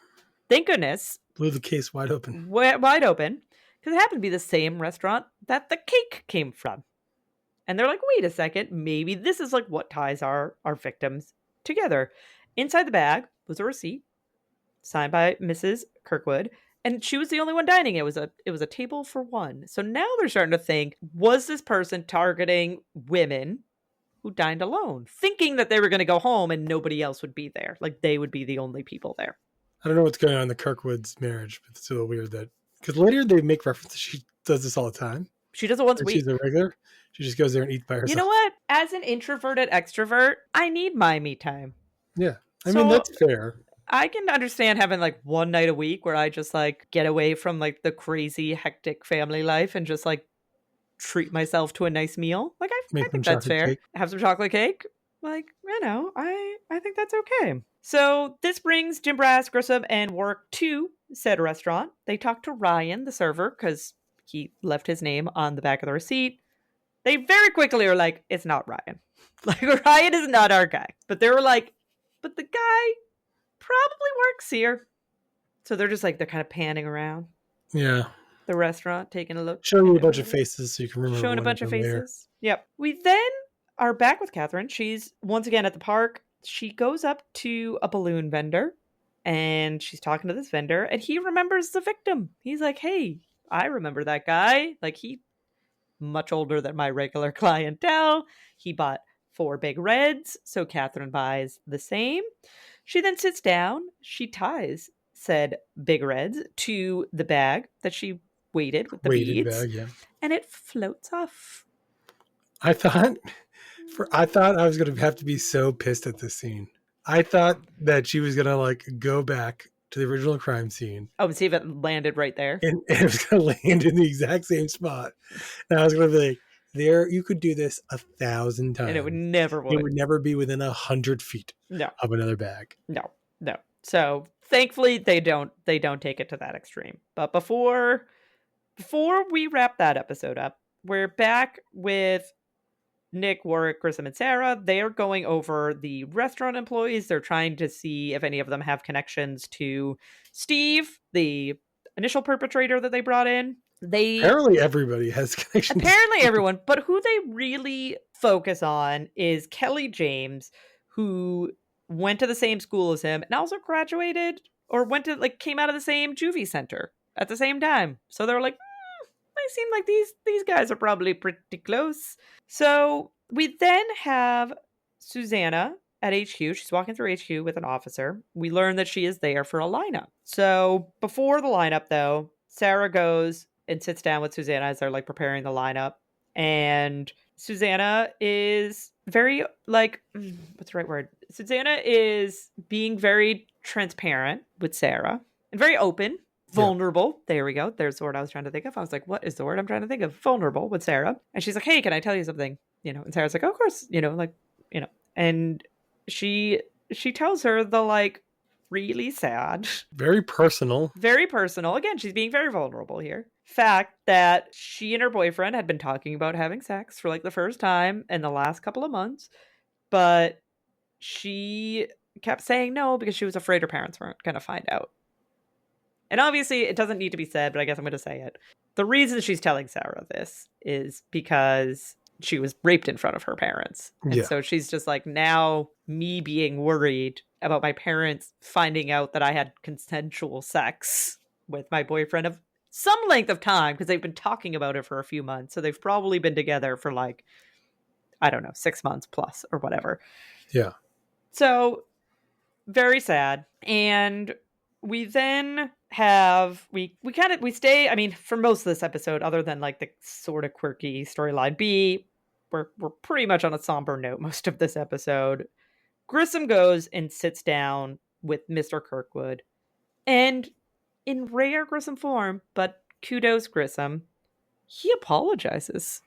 Speaker 1: Thank goodness.
Speaker 2: Blew the case wide open.
Speaker 1: Wide open. Because it happened to be the same restaurant that the cake came from. And they're like, wait a second. Maybe this is like what ties our victims together. Inside the bag was a receipt signed by Mrs. Kirkwood. And she was the only one dining. It was a table for one. So now they're starting to think, was this person targeting women who dined alone, thinking that they were going to go home and nobody else would be there? Like they would be the only people there.
Speaker 2: I don't know what's going on in the Kirkwoods marriage, but it's a little weird that, because later they make reference to she does this all the time.
Speaker 1: She does it once a week.
Speaker 2: She's a regular. She just goes there and eats by herself.
Speaker 1: You know what? As an introverted extrovert, I need my me time.
Speaker 2: Yeah. I mean, that's fair.
Speaker 1: I can understand having like one night a week where I just like get away from like the crazy hectic family life and just like treat myself to a nice meal. Like I think that's fair.
Speaker 2: Cake.
Speaker 1: Have some chocolate cake. Like, I think that's okay. So this brings Jim Brass, Grissom, and Warwick to said restaurant. They talk to Ryan, the server, because he left his name on the back of the receipt. They very quickly are like, it's not Ryan. Like, Ryan is not our guy. But they were like, but the guy probably works here. So they're just like, they're kind of panning around.
Speaker 2: Yeah.
Speaker 1: The restaurant, taking a look.
Speaker 2: Showing you a bunch of faces so you can remember.
Speaker 1: Showing a bunch of faces. Yep. We then are back with Catherine. She's once again at the park. She goes up to a balloon vendor and she's talking to this vendor and he remembers the victim. He's like, hey, I remember that guy. Like, he much older than my regular clientele. He bought 4 big reds, so Catherine buys the same. She then sits down. She ties said big reds to the bag that she weighted with the
Speaker 2: Weighted
Speaker 1: beads,
Speaker 2: bag, yeah.
Speaker 1: and it floats off.
Speaker 2: I thought I was gonna have to be so pissed at this scene. I thought that she was gonna like go back to the original crime scene.
Speaker 1: Oh, and see if it landed right there.
Speaker 2: And it was gonna land in the exact same spot. And I was gonna be like, there, you could do this 1,000 times.
Speaker 1: And it would never
Speaker 2: It would never be within 100 feet of another bag.
Speaker 1: No. So thankfully they don't take it to that extreme. But before we wrap that episode up, we're back with Nick, Warwick, Grissom, and Sarah. They are going over the restaurant employees. They're trying to see if any of them have connections to Steve, the initial perpetrator that they brought in.
Speaker 2: Apparently everybody has connections.
Speaker 1: Apparently everyone, but who they really focus on is Kelly James, who went to the same school as him and also graduated or came out of the same juvie center at the same time. So they're like, they seem like these guys are probably pretty close. So we then have Susanna at HQ. She's walking through HQ with an officer. We learn that she is there for a lineup. So before the lineup, though, Sarah goes and sits down with Susanna as they're like preparing the lineup. And Susanna is very what's the right word? Susanna is being very transparent with Sarah and very open. Vulnerable. Yeah. There we go. There's the word I was trying to think of. I was like, what is the word I'm trying to think of? Vulnerable with Sarah. And she's like, hey, can I tell you something? And Sarah's like, oh, of course, and she tells her the really sad.
Speaker 2: Very personal.
Speaker 1: Very personal. Again, she's being very vulnerable here. Fact that she and her boyfriend had been talking about having sex for the first time in the last couple of months, but she kept saying no because she was afraid her parents weren't going to find out. And obviously, it doesn't need to be said, but I guess I'm going to say it. The reason she's telling Sarah this is because she was raped in front of her parents. And so she's just like, now me being worried about my parents finding out that I had consensual sex with my boyfriend of some length of time, because they've been talking about it for a few months. So they've probably been together for 6 months plus or whatever.
Speaker 2: Yeah.
Speaker 1: So very sad. And we then have we stay, I mean, for most of this episode, other than the sort of quirky storyline B, we're pretty much on a somber note most of this episode. Grissom goes and sits down with Mr. Kirkwood, and in rare Grissom form, but kudos Grissom, he apologizes.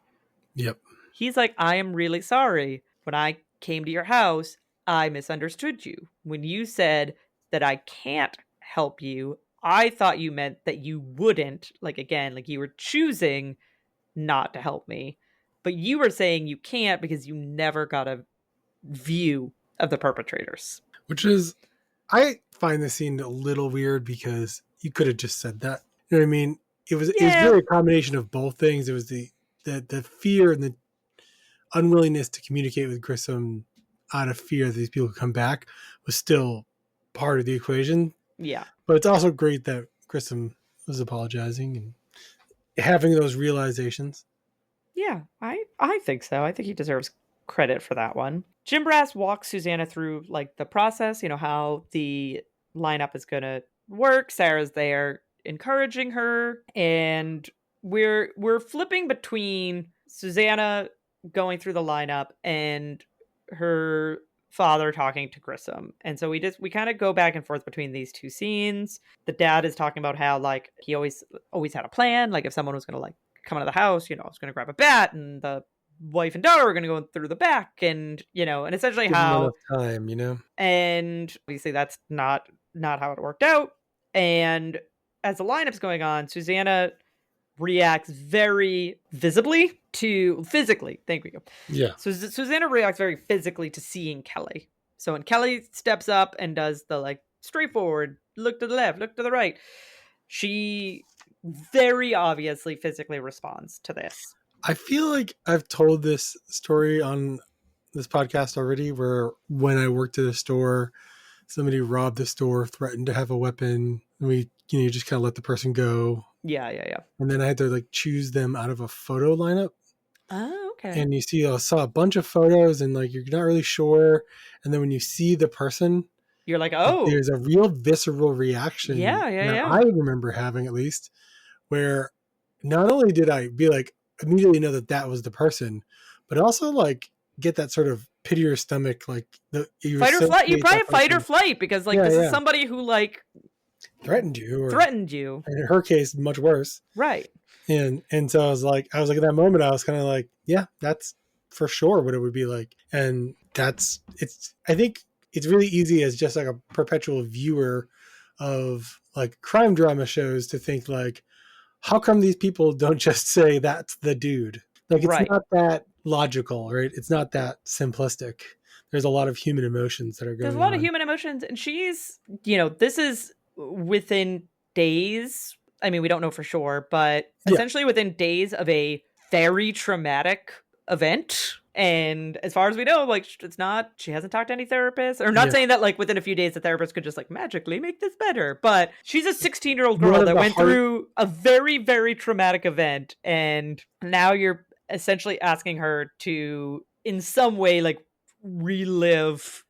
Speaker 2: Yep.
Speaker 1: He's like, I am really sorry. When I came to your house, I misunderstood you. When you said that I can't help you, I thought you meant that you wouldn't, you were choosing not to help me, but you were saying you can't because you never got a view of the perpetrators. Which is,
Speaker 2: I find this scene a little weird because you could have just said that. You know what I mean? It was really a combination of both things. It was the fear and the unwillingness to communicate with Grissom out of fear that these people could come back was still part of the equation.
Speaker 1: Yeah.
Speaker 2: But it's also great that Grissom was apologizing and having those realizations.
Speaker 1: Yeah, I think so. I think he deserves credit for that one. Jim Brass walks Susanna through the process, how the lineup is going to work. Sarah's there encouraging her, and we're flipping between Susanna going through the lineup and her father talking to Grissom. And so we kind of go back and forth between these two scenes. The dad is talking about how he always had a plan. If someone was going to come out of the house, I was going to grab a bat, and the wife and daughter were going to go through the back, and and essentially how
Speaker 2: time,
Speaker 1: and obviously that's not how it worked out. And as the lineup's going on, Susanna reacts very physically. Thank you.
Speaker 2: Yeah.
Speaker 1: So Susanna reacts very physically to seeing Kelly. So when Kelly steps up and does the straightforward, look to the left, look to the right, she very obviously physically responds to this.
Speaker 2: I feel like I've told this story on this podcast already, where when I worked at a store, somebody robbed the store, threatened to have a weapon, and we just kind of let the person go.
Speaker 1: Yeah.
Speaker 2: And then I had to choose them out of a photo lineup.
Speaker 1: Oh, Okay.
Speaker 2: and you saw a bunch of photos, and like you're not really sure, and then when you see the person,
Speaker 1: You're like, oh,
Speaker 2: there's a real visceral reaction
Speaker 1: yeah, yeah,
Speaker 2: that
Speaker 1: yeah.
Speaker 2: I remember having, at least, where not only did I be like immediately know that that was the person, but also like get that sort of pit your stomach, like you
Speaker 1: Fight or flight. You
Speaker 2: associate
Speaker 1: probably
Speaker 2: that
Speaker 1: have fight or
Speaker 2: person,
Speaker 1: flight because like
Speaker 2: yeah,
Speaker 1: this is
Speaker 2: yeah,
Speaker 1: somebody who like
Speaker 2: threatened you, or
Speaker 1: threatened you.
Speaker 2: in her case, much worse.
Speaker 1: Right.
Speaker 2: And so I was like at that moment, I was kind of like, yeah, that's for sure what it would be like. And I think it's really easy as just like a perpetual viewer of like crime drama shows to think like, how come these people don't just say that's the dude? Like, it's
Speaker 1: Right.
Speaker 2: not that logical, right? It's not that simplistic. There's a lot of human emotions that are
Speaker 1: There's a
Speaker 2: going
Speaker 1: lot of
Speaker 2: on.
Speaker 1: human emotions, and she's, this is within days. I mean, we don't know for sure, but
Speaker 2: Yeah,
Speaker 1: essentially within days of a very traumatic event. And as far as we know, like, she hasn't talked to any therapists, or not
Speaker 2: yeah.
Speaker 1: saying that like within a few days the therapist could just like magically make this better, but she's a 16-year-old
Speaker 2: One
Speaker 1: girl
Speaker 2: of
Speaker 1: that
Speaker 2: the
Speaker 1: went
Speaker 2: hard,
Speaker 1: through a very, very traumatic event. And now you're essentially asking her to, in some way, like relive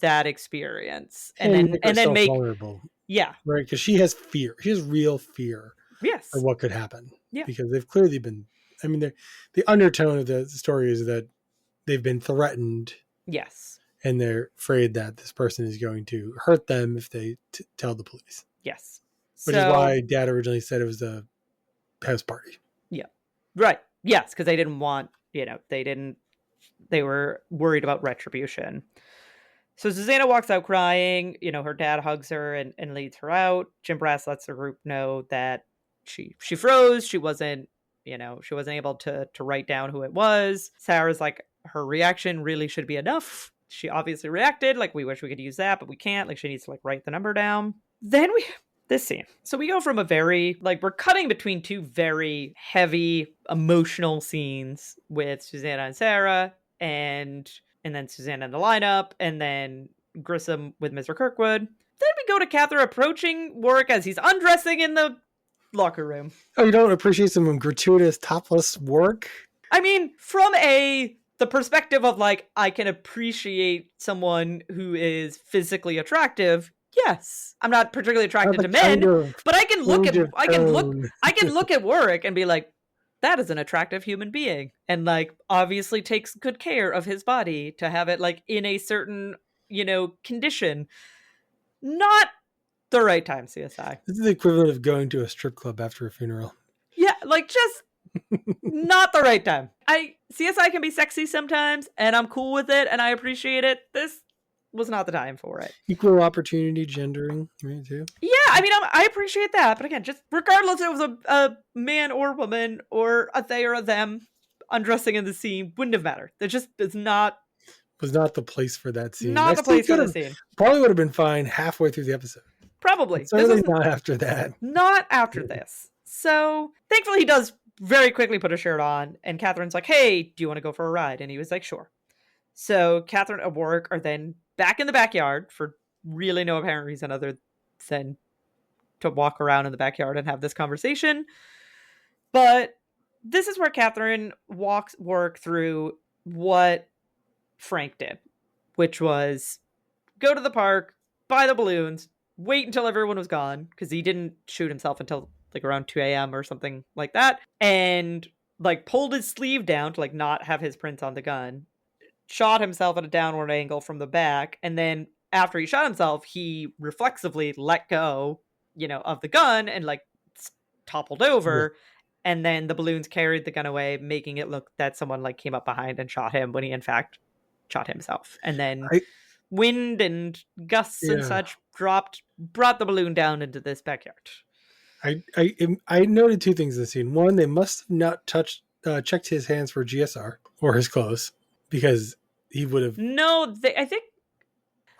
Speaker 1: that experience and
Speaker 2: and
Speaker 1: then
Speaker 2: make herself
Speaker 1: make,
Speaker 2: vulnerable,
Speaker 1: yeah,
Speaker 2: right? Because she has fear. She has real fear of
Speaker 1: yes,
Speaker 2: what could happen,
Speaker 1: yeah,
Speaker 2: because they've clearly been. I mean, the undertone of the story is that they've been threatened,
Speaker 1: yes,
Speaker 2: and they're afraid that this person is going to hurt them if they tell the police.
Speaker 1: yes.
Speaker 2: Which is
Speaker 1: So
Speaker 2: why Dad originally said it was a house party.
Speaker 1: yeah, right, yes, because they didn't want, they were worried about retribution. So Susanna walks out crying. Her dad hugs her and leads her out. Jim Brass lets the group know that she froze. She wasn't able to write down who it was. Sarah's like, her reaction really should be enough. She obviously reacted like, we wish we could use that, but we can't. Like, she needs to like write the number down. Then this scene. So we go from a very like, we're cutting between two very heavy emotional scenes with Susanna and Sarah, and then Susanna in the lineup, and then Grissom with Mr. Kirkwood. Then we go to Catherine approaching Warwick as he's undressing in the locker room.
Speaker 2: Oh, you don't appreciate some gratuitous topless work?
Speaker 1: I mean, from the perspective of like, I can appreciate someone who is physically attractive. Yes, I'm not particularly attracted to men, but I can look at Warwick and be like, that is an attractive human being, and like obviously takes good care of his body to have it like in a certain condition. Not the right time, CSI.
Speaker 2: This is the equivalent of going to a strip club after a funeral.
Speaker 1: Yeah, like just not the right time. CSI can be sexy sometimes, and I'm cool with it, and I appreciate it. This was not the time for it.
Speaker 2: Equal opportunity gendering, right, too?
Speaker 1: Yeah, I mean, I appreciate that, but again, just regardless if it was a man or woman or a they or a them undressing in the scene, wouldn't have mattered. It's not
Speaker 2: the place for that scene.
Speaker 1: not the place for the scene.
Speaker 2: Probably would have been fine halfway through the episode.
Speaker 1: Probably.
Speaker 2: Certainly not after that.
Speaker 1: Not after this. So thankfully he does very quickly put a shirt on, and Catherine's like, hey, do you want to go for a ride? And he was like, sure. So Catherine and Warwick are then back in the backyard for really no apparent reason other than to walk around in the backyard and have this conversation. But this is where Catherine walks Warwick through what Frank did, which was go to the park, buy the balloons, wait until everyone was gone, because he didn't shoot himself until like around 2 a.m. or something like that, and like pulled his sleeve down to like not have his prints on the gun, shot himself at a downward angle from the back, and then after he shot himself, he reflexively let go, of the gun and like toppled over. Yeah. And then the balloons carried the gun away, making it look that someone like came up behind and shot him when he in fact shot himself. And then wind and gusts and such brought the balloon down into this backyard.
Speaker 2: I noted two things in the scene. One, they must have not checked his hands for GSR or his clothes, because he would have.
Speaker 1: No, I think.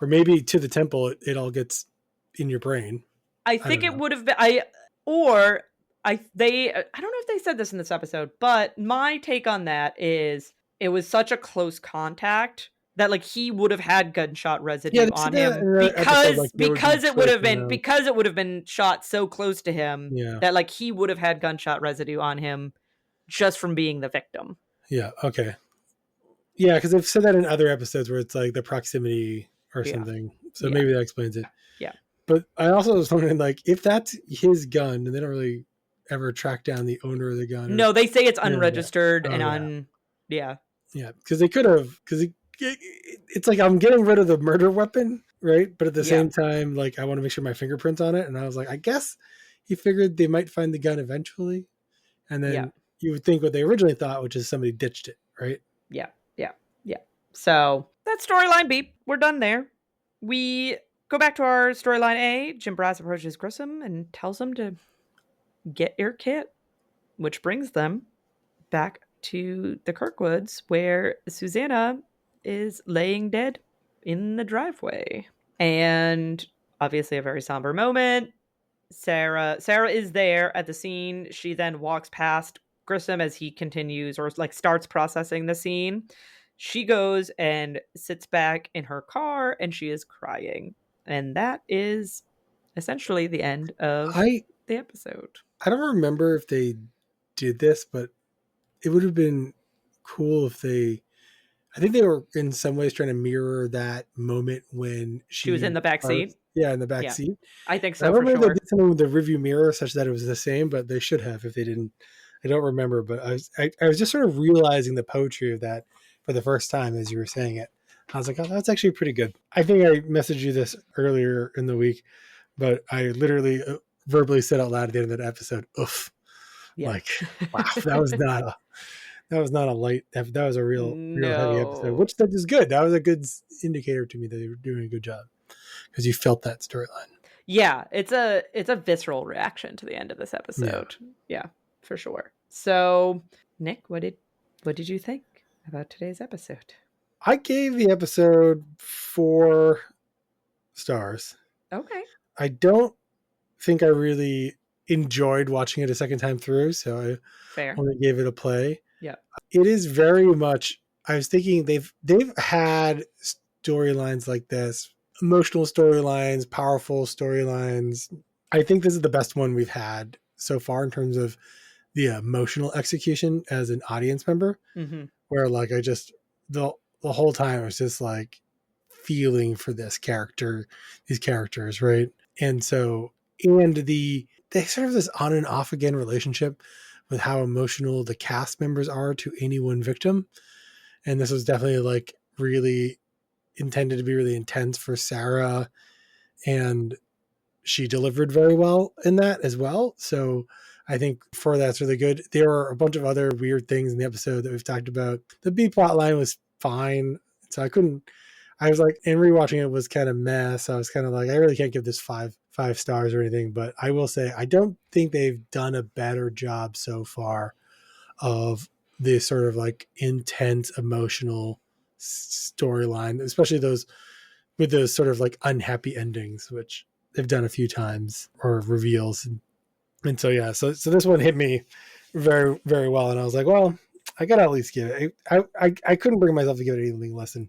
Speaker 2: Or maybe to the temple, it all gets in your brain.
Speaker 1: I think it would have been. I don't know if they said this in this episode, but my take on that is it was such a close contact that like he would have had gunshot residue on him because it would have been shot so close to him that like he would have had gunshot residue on him just from being the victim.
Speaker 2: Yeah. Okay. Yeah, because they've said that in other episodes where it's like the proximity or
Speaker 1: Yeah.
Speaker 2: something. So
Speaker 1: Yeah.
Speaker 2: maybe that explains it.
Speaker 1: Yeah.
Speaker 2: But I also was wondering, like, if that's his gun, and they don't really ever track down the owner of the gun, or
Speaker 1: No, they say it's
Speaker 2: yeah.
Speaker 1: unregistered
Speaker 2: Oh yeah,
Speaker 1: yeah.
Speaker 2: yeah. Because they could have, because it's like I'm getting rid of the murder weapon, right? But at the
Speaker 1: Yeah.
Speaker 2: same time, like I want to make sure my fingerprints on it, and I was like, I guess he figured they might find the gun eventually, and
Speaker 1: Yeah.
Speaker 2: then you would think what they originally thought, which is somebody ditched it, right?
Speaker 1: Yeah. Yeah. Yeah. So that storyline beat. We're done there. We go back to our storyline A. Jim Brass approaches Grissom and tells him to get your kit, which brings them back to the Kirkwoods where Susanna is laying dead in the driveway. And obviously a very somber moment. Sarah is there at the scene. She then walks past Grissom as he continues or like starts processing the scene. She goes and sits back in her car and she is crying. And that is essentially the end of
Speaker 2: I
Speaker 1: the episode.
Speaker 2: I don't remember if they did this, but it would have been cool if they. I think they were in some ways trying to mirror that moment when
Speaker 1: She was in
Speaker 2: she
Speaker 1: the back
Speaker 2: parts.
Speaker 1: seat.
Speaker 2: Yeah, in the back
Speaker 1: Yeah,
Speaker 2: seat.
Speaker 1: I think
Speaker 2: I
Speaker 1: so
Speaker 2: don't
Speaker 1: for
Speaker 2: remember they
Speaker 1: sure.
Speaker 2: did something with the review mirror such that it was the same, but they should have if they didn't. I don't remember, but I was just sort of realizing the poetry of that for the first time as you were saying it. I was like, oh, that's actually pretty good. I think I messaged you this earlier in the week, but I literally verbally said out loud at the end of that episode, "Oof!"
Speaker 1: Yeah.
Speaker 2: Like, wow, that was not a light. That was a real heavy episode,
Speaker 1: No.
Speaker 2: which that is good. That was a good indicator to me that they were doing a good job because you felt that storyline.
Speaker 1: Yeah, it's a visceral reaction to the end of this
Speaker 2: Yeah.
Speaker 1: episode. Yeah, for sure. So, Nick, what did you think about today's episode?
Speaker 2: I gave the episode 4 stars.
Speaker 1: Okay,
Speaker 2: I don't think I really enjoyed watching it a second time through, so I
Speaker 1: fair.
Speaker 2: only gave it a play.
Speaker 1: Yeah.
Speaker 2: It is very much. I was thinking they've had storylines like this, emotional storylines, powerful storylines. I think this is the best one we've had so far in terms of the emotional execution as an audience member.
Speaker 1: Mm-hmm.
Speaker 2: Where like I just the whole time I was just like feeling for this character, these characters, right? And so and they sort of this on and off again relationship with how emotional the cast members are to any one victim. And this was definitely like really intended to be really intense for Sarah, and she delivered very well in that as well. So I think for that's really good. There are a bunch of other weird things in the episode that we've talked about. The B plot line was fine. So I was like, and rewatching it was kind of mess. I was kind of like, I really can't give this five stars or anything, but I will say, I don't think they've done a better job so far of this sort of like intense emotional storyline, especially those with those sort of like unhappy endings, which they've done a few times, or reveals. And so, yeah, so this one hit me very, very well. And I was like, well, I got to at least give it, I couldn't bring myself to give it anything less than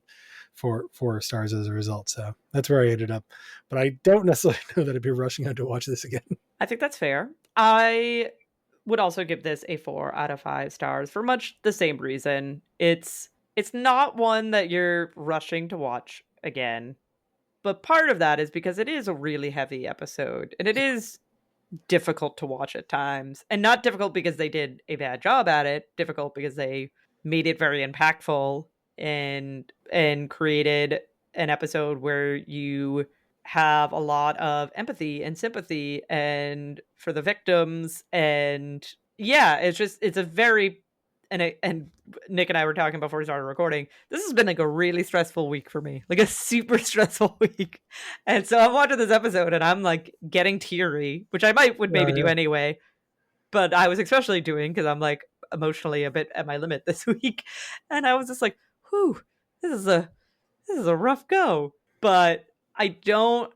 Speaker 2: 4 stars as a result. So that's where I ended up. But I don't necessarily know that I'd be rushing out to watch this again.
Speaker 1: I think that's fair. I would also give this a 4 out of 5 stars for much the same reason. It's not one that you're rushing to watch again. But part of that is because it is a really heavy episode and it is difficult to watch at times. And not difficult because they did a bad job at it, difficult because they made it very impactful and created an episode where you have a lot of empathy and sympathy and for the victims. And yeah, it's a very and Nick and I were talking before we started recording. This has been like a really stressful week for me, like a super stressful week. And so I'm watching this episode and I'm like getting teary, which I would maybe do
Speaker 2: Yeah.
Speaker 1: anyway, but I was especially doing because I'm like emotionally a bit at my limit this week, and I was just like, "Whew, this is a rough go." But I don't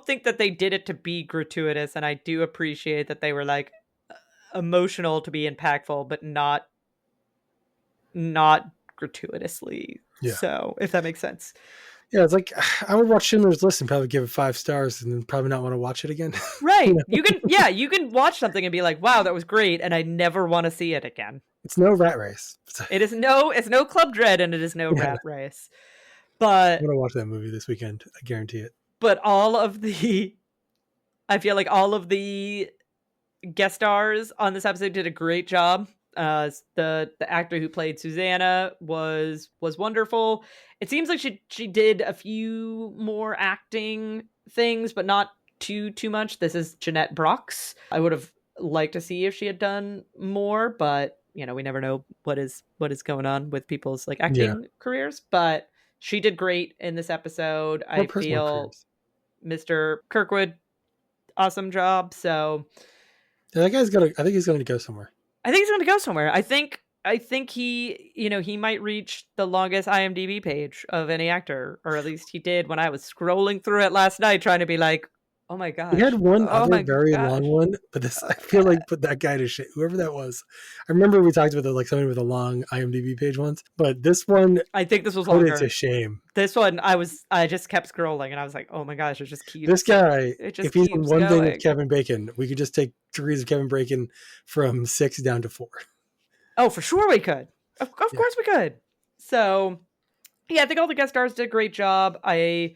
Speaker 1: think that they did it to be gratuitous, and I do appreciate that they were like emotional to be impactful, but not gratuitously.
Speaker 2: Yeah.
Speaker 1: So, if that makes sense.
Speaker 2: Yeah, it's like I would watch Schindler's List and probably give it 5 stars and then probably not want to watch it again.
Speaker 1: Right. You can watch something and be like, wow, that was great, and I never want to see it again.
Speaker 2: It's no Rat Race.
Speaker 1: It's no Club Dread, and it is no
Speaker 2: Yeah,
Speaker 1: Rat Race.
Speaker 2: I'm
Speaker 1: But
Speaker 2: gonna watch that movie this weekend. I guarantee it.
Speaker 1: all of the I feel like all of the guest stars on this episode did a great job. The actor who played Susanna was wonderful. It seems like she did a few more acting things, but not too much. This is Jeanette Brox. I would have liked to see if she had done more, but we never know what is going on with people's like
Speaker 2: Yeah,
Speaker 1: acting careers. But she did great in this episode.
Speaker 2: or
Speaker 1: I
Speaker 2: personal
Speaker 1: feel
Speaker 2: careers.
Speaker 1: Mr. Kirkwood, awesome job. So
Speaker 2: Yeah, that guy's gonna. I think he's gonna go somewhere.
Speaker 1: I think he's going to go somewhere. I think he, he might reach the longest IMDb page of any actor, or at least he did when I was scrolling through it last night, trying to be like, oh my
Speaker 2: He had
Speaker 1: gosh,
Speaker 2: one
Speaker 1: oh
Speaker 2: other
Speaker 1: my
Speaker 2: very long
Speaker 1: gosh,
Speaker 2: one, but this
Speaker 1: oh
Speaker 2: I
Speaker 1: my
Speaker 2: feel
Speaker 1: god.
Speaker 2: like put that guy to shit. Whoever that was, I remember we talked about like somebody with a long IMDb page once, but this one
Speaker 1: I think this was
Speaker 2: put it
Speaker 1: longer.
Speaker 2: to shame.
Speaker 1: This one, I just kept scrolling, and I was like, oh my gosh,
Speaker 2: This guy,
Speaker 1: it just
Speaker 2: if he's in
Speaker 1: keeps
Speaker 2: one thing with
Speaker 1: going.
Speaker 2: Kevin Bacon, we could just take degrees of Kevin Bacon from 6 down to 4.
Speaker 1: Oh, for sure we could. Of
Speaker 2: Yeah.
Speaker 1: course we could. So, yeah, I think all the guest stars did a great job. Again,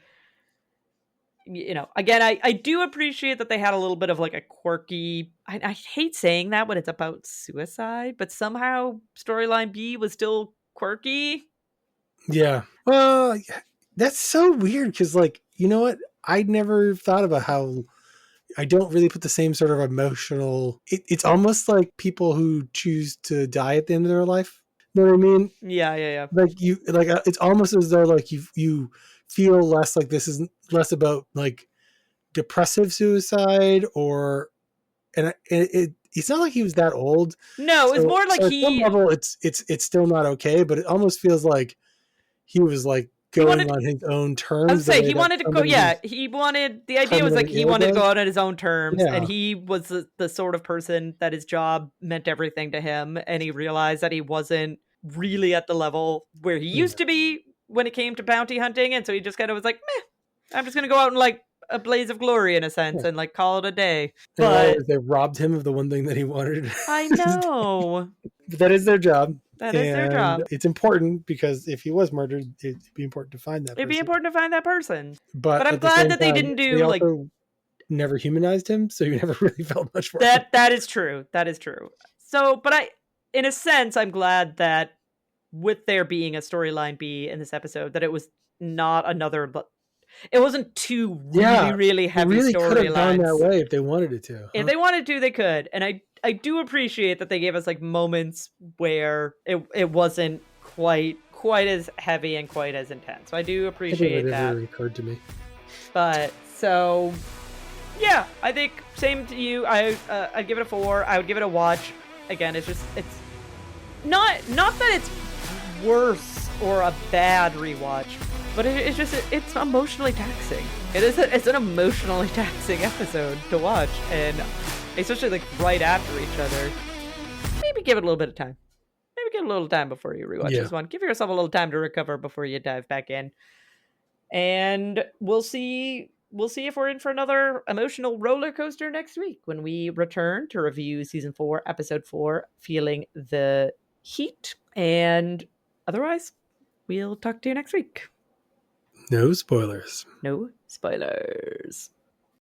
Speaker 1: I do appreciate that they had a little bit of like a quirky, I hate saying that when it's about suicide, but somehow storyline B was still quirky.
Speaker 2: Yeah. Well, that's so weird because, like, you know what? I never thought about how I don't really put the same sort of emotional. It's almost like people who choose to die at the end of their life. You know what I mean?
Speaker 1: Yeah.
Speaker 2: Like it's almost as though like you feel less like this is less about like depressive suicide or and it's not like he was that old.
Speaker 1: No, it's more like
Speaker 2: So at some level, it's still not okay, but it almost feels like he was like
Speaker 1: he
Speaker 2: going
Speaker 1: wanted
Speaker 2: on his own
Speaker 1: I would
Speaker 2: terms the
Speaker 1: say
Speaker 2: way
Speaker 1: he
Speaker 2: that
Speaker 1: wanted to go.
Speaker 2: somebody
Speaker 1: Yeah,
Speaker 2: who's
Speaker 1: he wanted. The idea was like
Speaker 2: terminally
Speaker 1: he
Speaker 2: ill
Speaker 1: wanted to go
Speaker 2: does.
Speaker 1: out on his own terms, and
Speaker 2: Yeah,
Speaker 1: he was the sort of person that his job meant everything to him, and he realized that he wasn't really at the level where he
Speaker 2: yeah.
Speaker 1: used to be when it came to bounty hunting, and so he just kind of was like, "Meh, I'm just gonna go out and like a blaze of glory in a sense,
Speaker 2: Yeah.
Speaker 1: and like call it a day."
Speaker 2: And all
Speaker 1: But
Speaker 2: they robbed him of the one thing that he wanted.
Speaker 1: I know
Speaker 2: But that is their job,
Speaker 1: that is their
Speaker 2: and
Speaker 1: job.
Speaker 2: it's important because if he was murdered, it'd be important to find that
Speaker 1: It'd be
Speaker 2: person.
Speaker 1: important to find that person. But
Speaker 2: But
Speaker 1: I'm
Speaker 2: at the
Speaker 1: glad
Speaker 2: same
Speaker 1: that they
Speaker 2: time,
Speaker 1: didn't
Speaker 2: they
Speaker 1: do like
Speaker 2: also never humanized him, so you never really felt much for him.
Speaker 1: that is true. That is true. So, but in a sense, I'm glad that with there being a storyline B in this episode, that it was not another, it wasn't two
Speaker 2: Yeah,
Speaker 1: really
Speaker 2: they
Speaker 1: heavy
Speaker 2: really could have gone that
Speaker 1: storylines.
Speaker 2: way if they wanted it to,
Speaker 1: If
Speaker 2: huh?
Speaker 1: they wanted to, they could. And I do appreciate that they gave us like moments where it wasn't quite as heavy and quite as intense. So I do
Speaker 2: I think it
Speaker 1: appreciate that.
Speaker 2: never occurred to me.
Speaker 1: But so yeah, I think same to you. I'd give it a 4. I would give it a watch. Again, it's not that it's worse or a bad rewatch, but it's emotionally taxing. It's an emotionally taxing episode to watch, and especially like right after each other. Maybe give it a little bit of time. Maybe give it a little time before you rewatch
Speaker 2: Yeah.
Speaker 1: this one. Give yourself a little time to recover before you dive back in. And we'll see if we're in for another emotional roller coaster next week when we return to review season 4, episode 4, Feeling the Heat. And otherwise, we'll talk to you next week.
Speaker 2: No spoilers.
Speaker 1: No spoilers.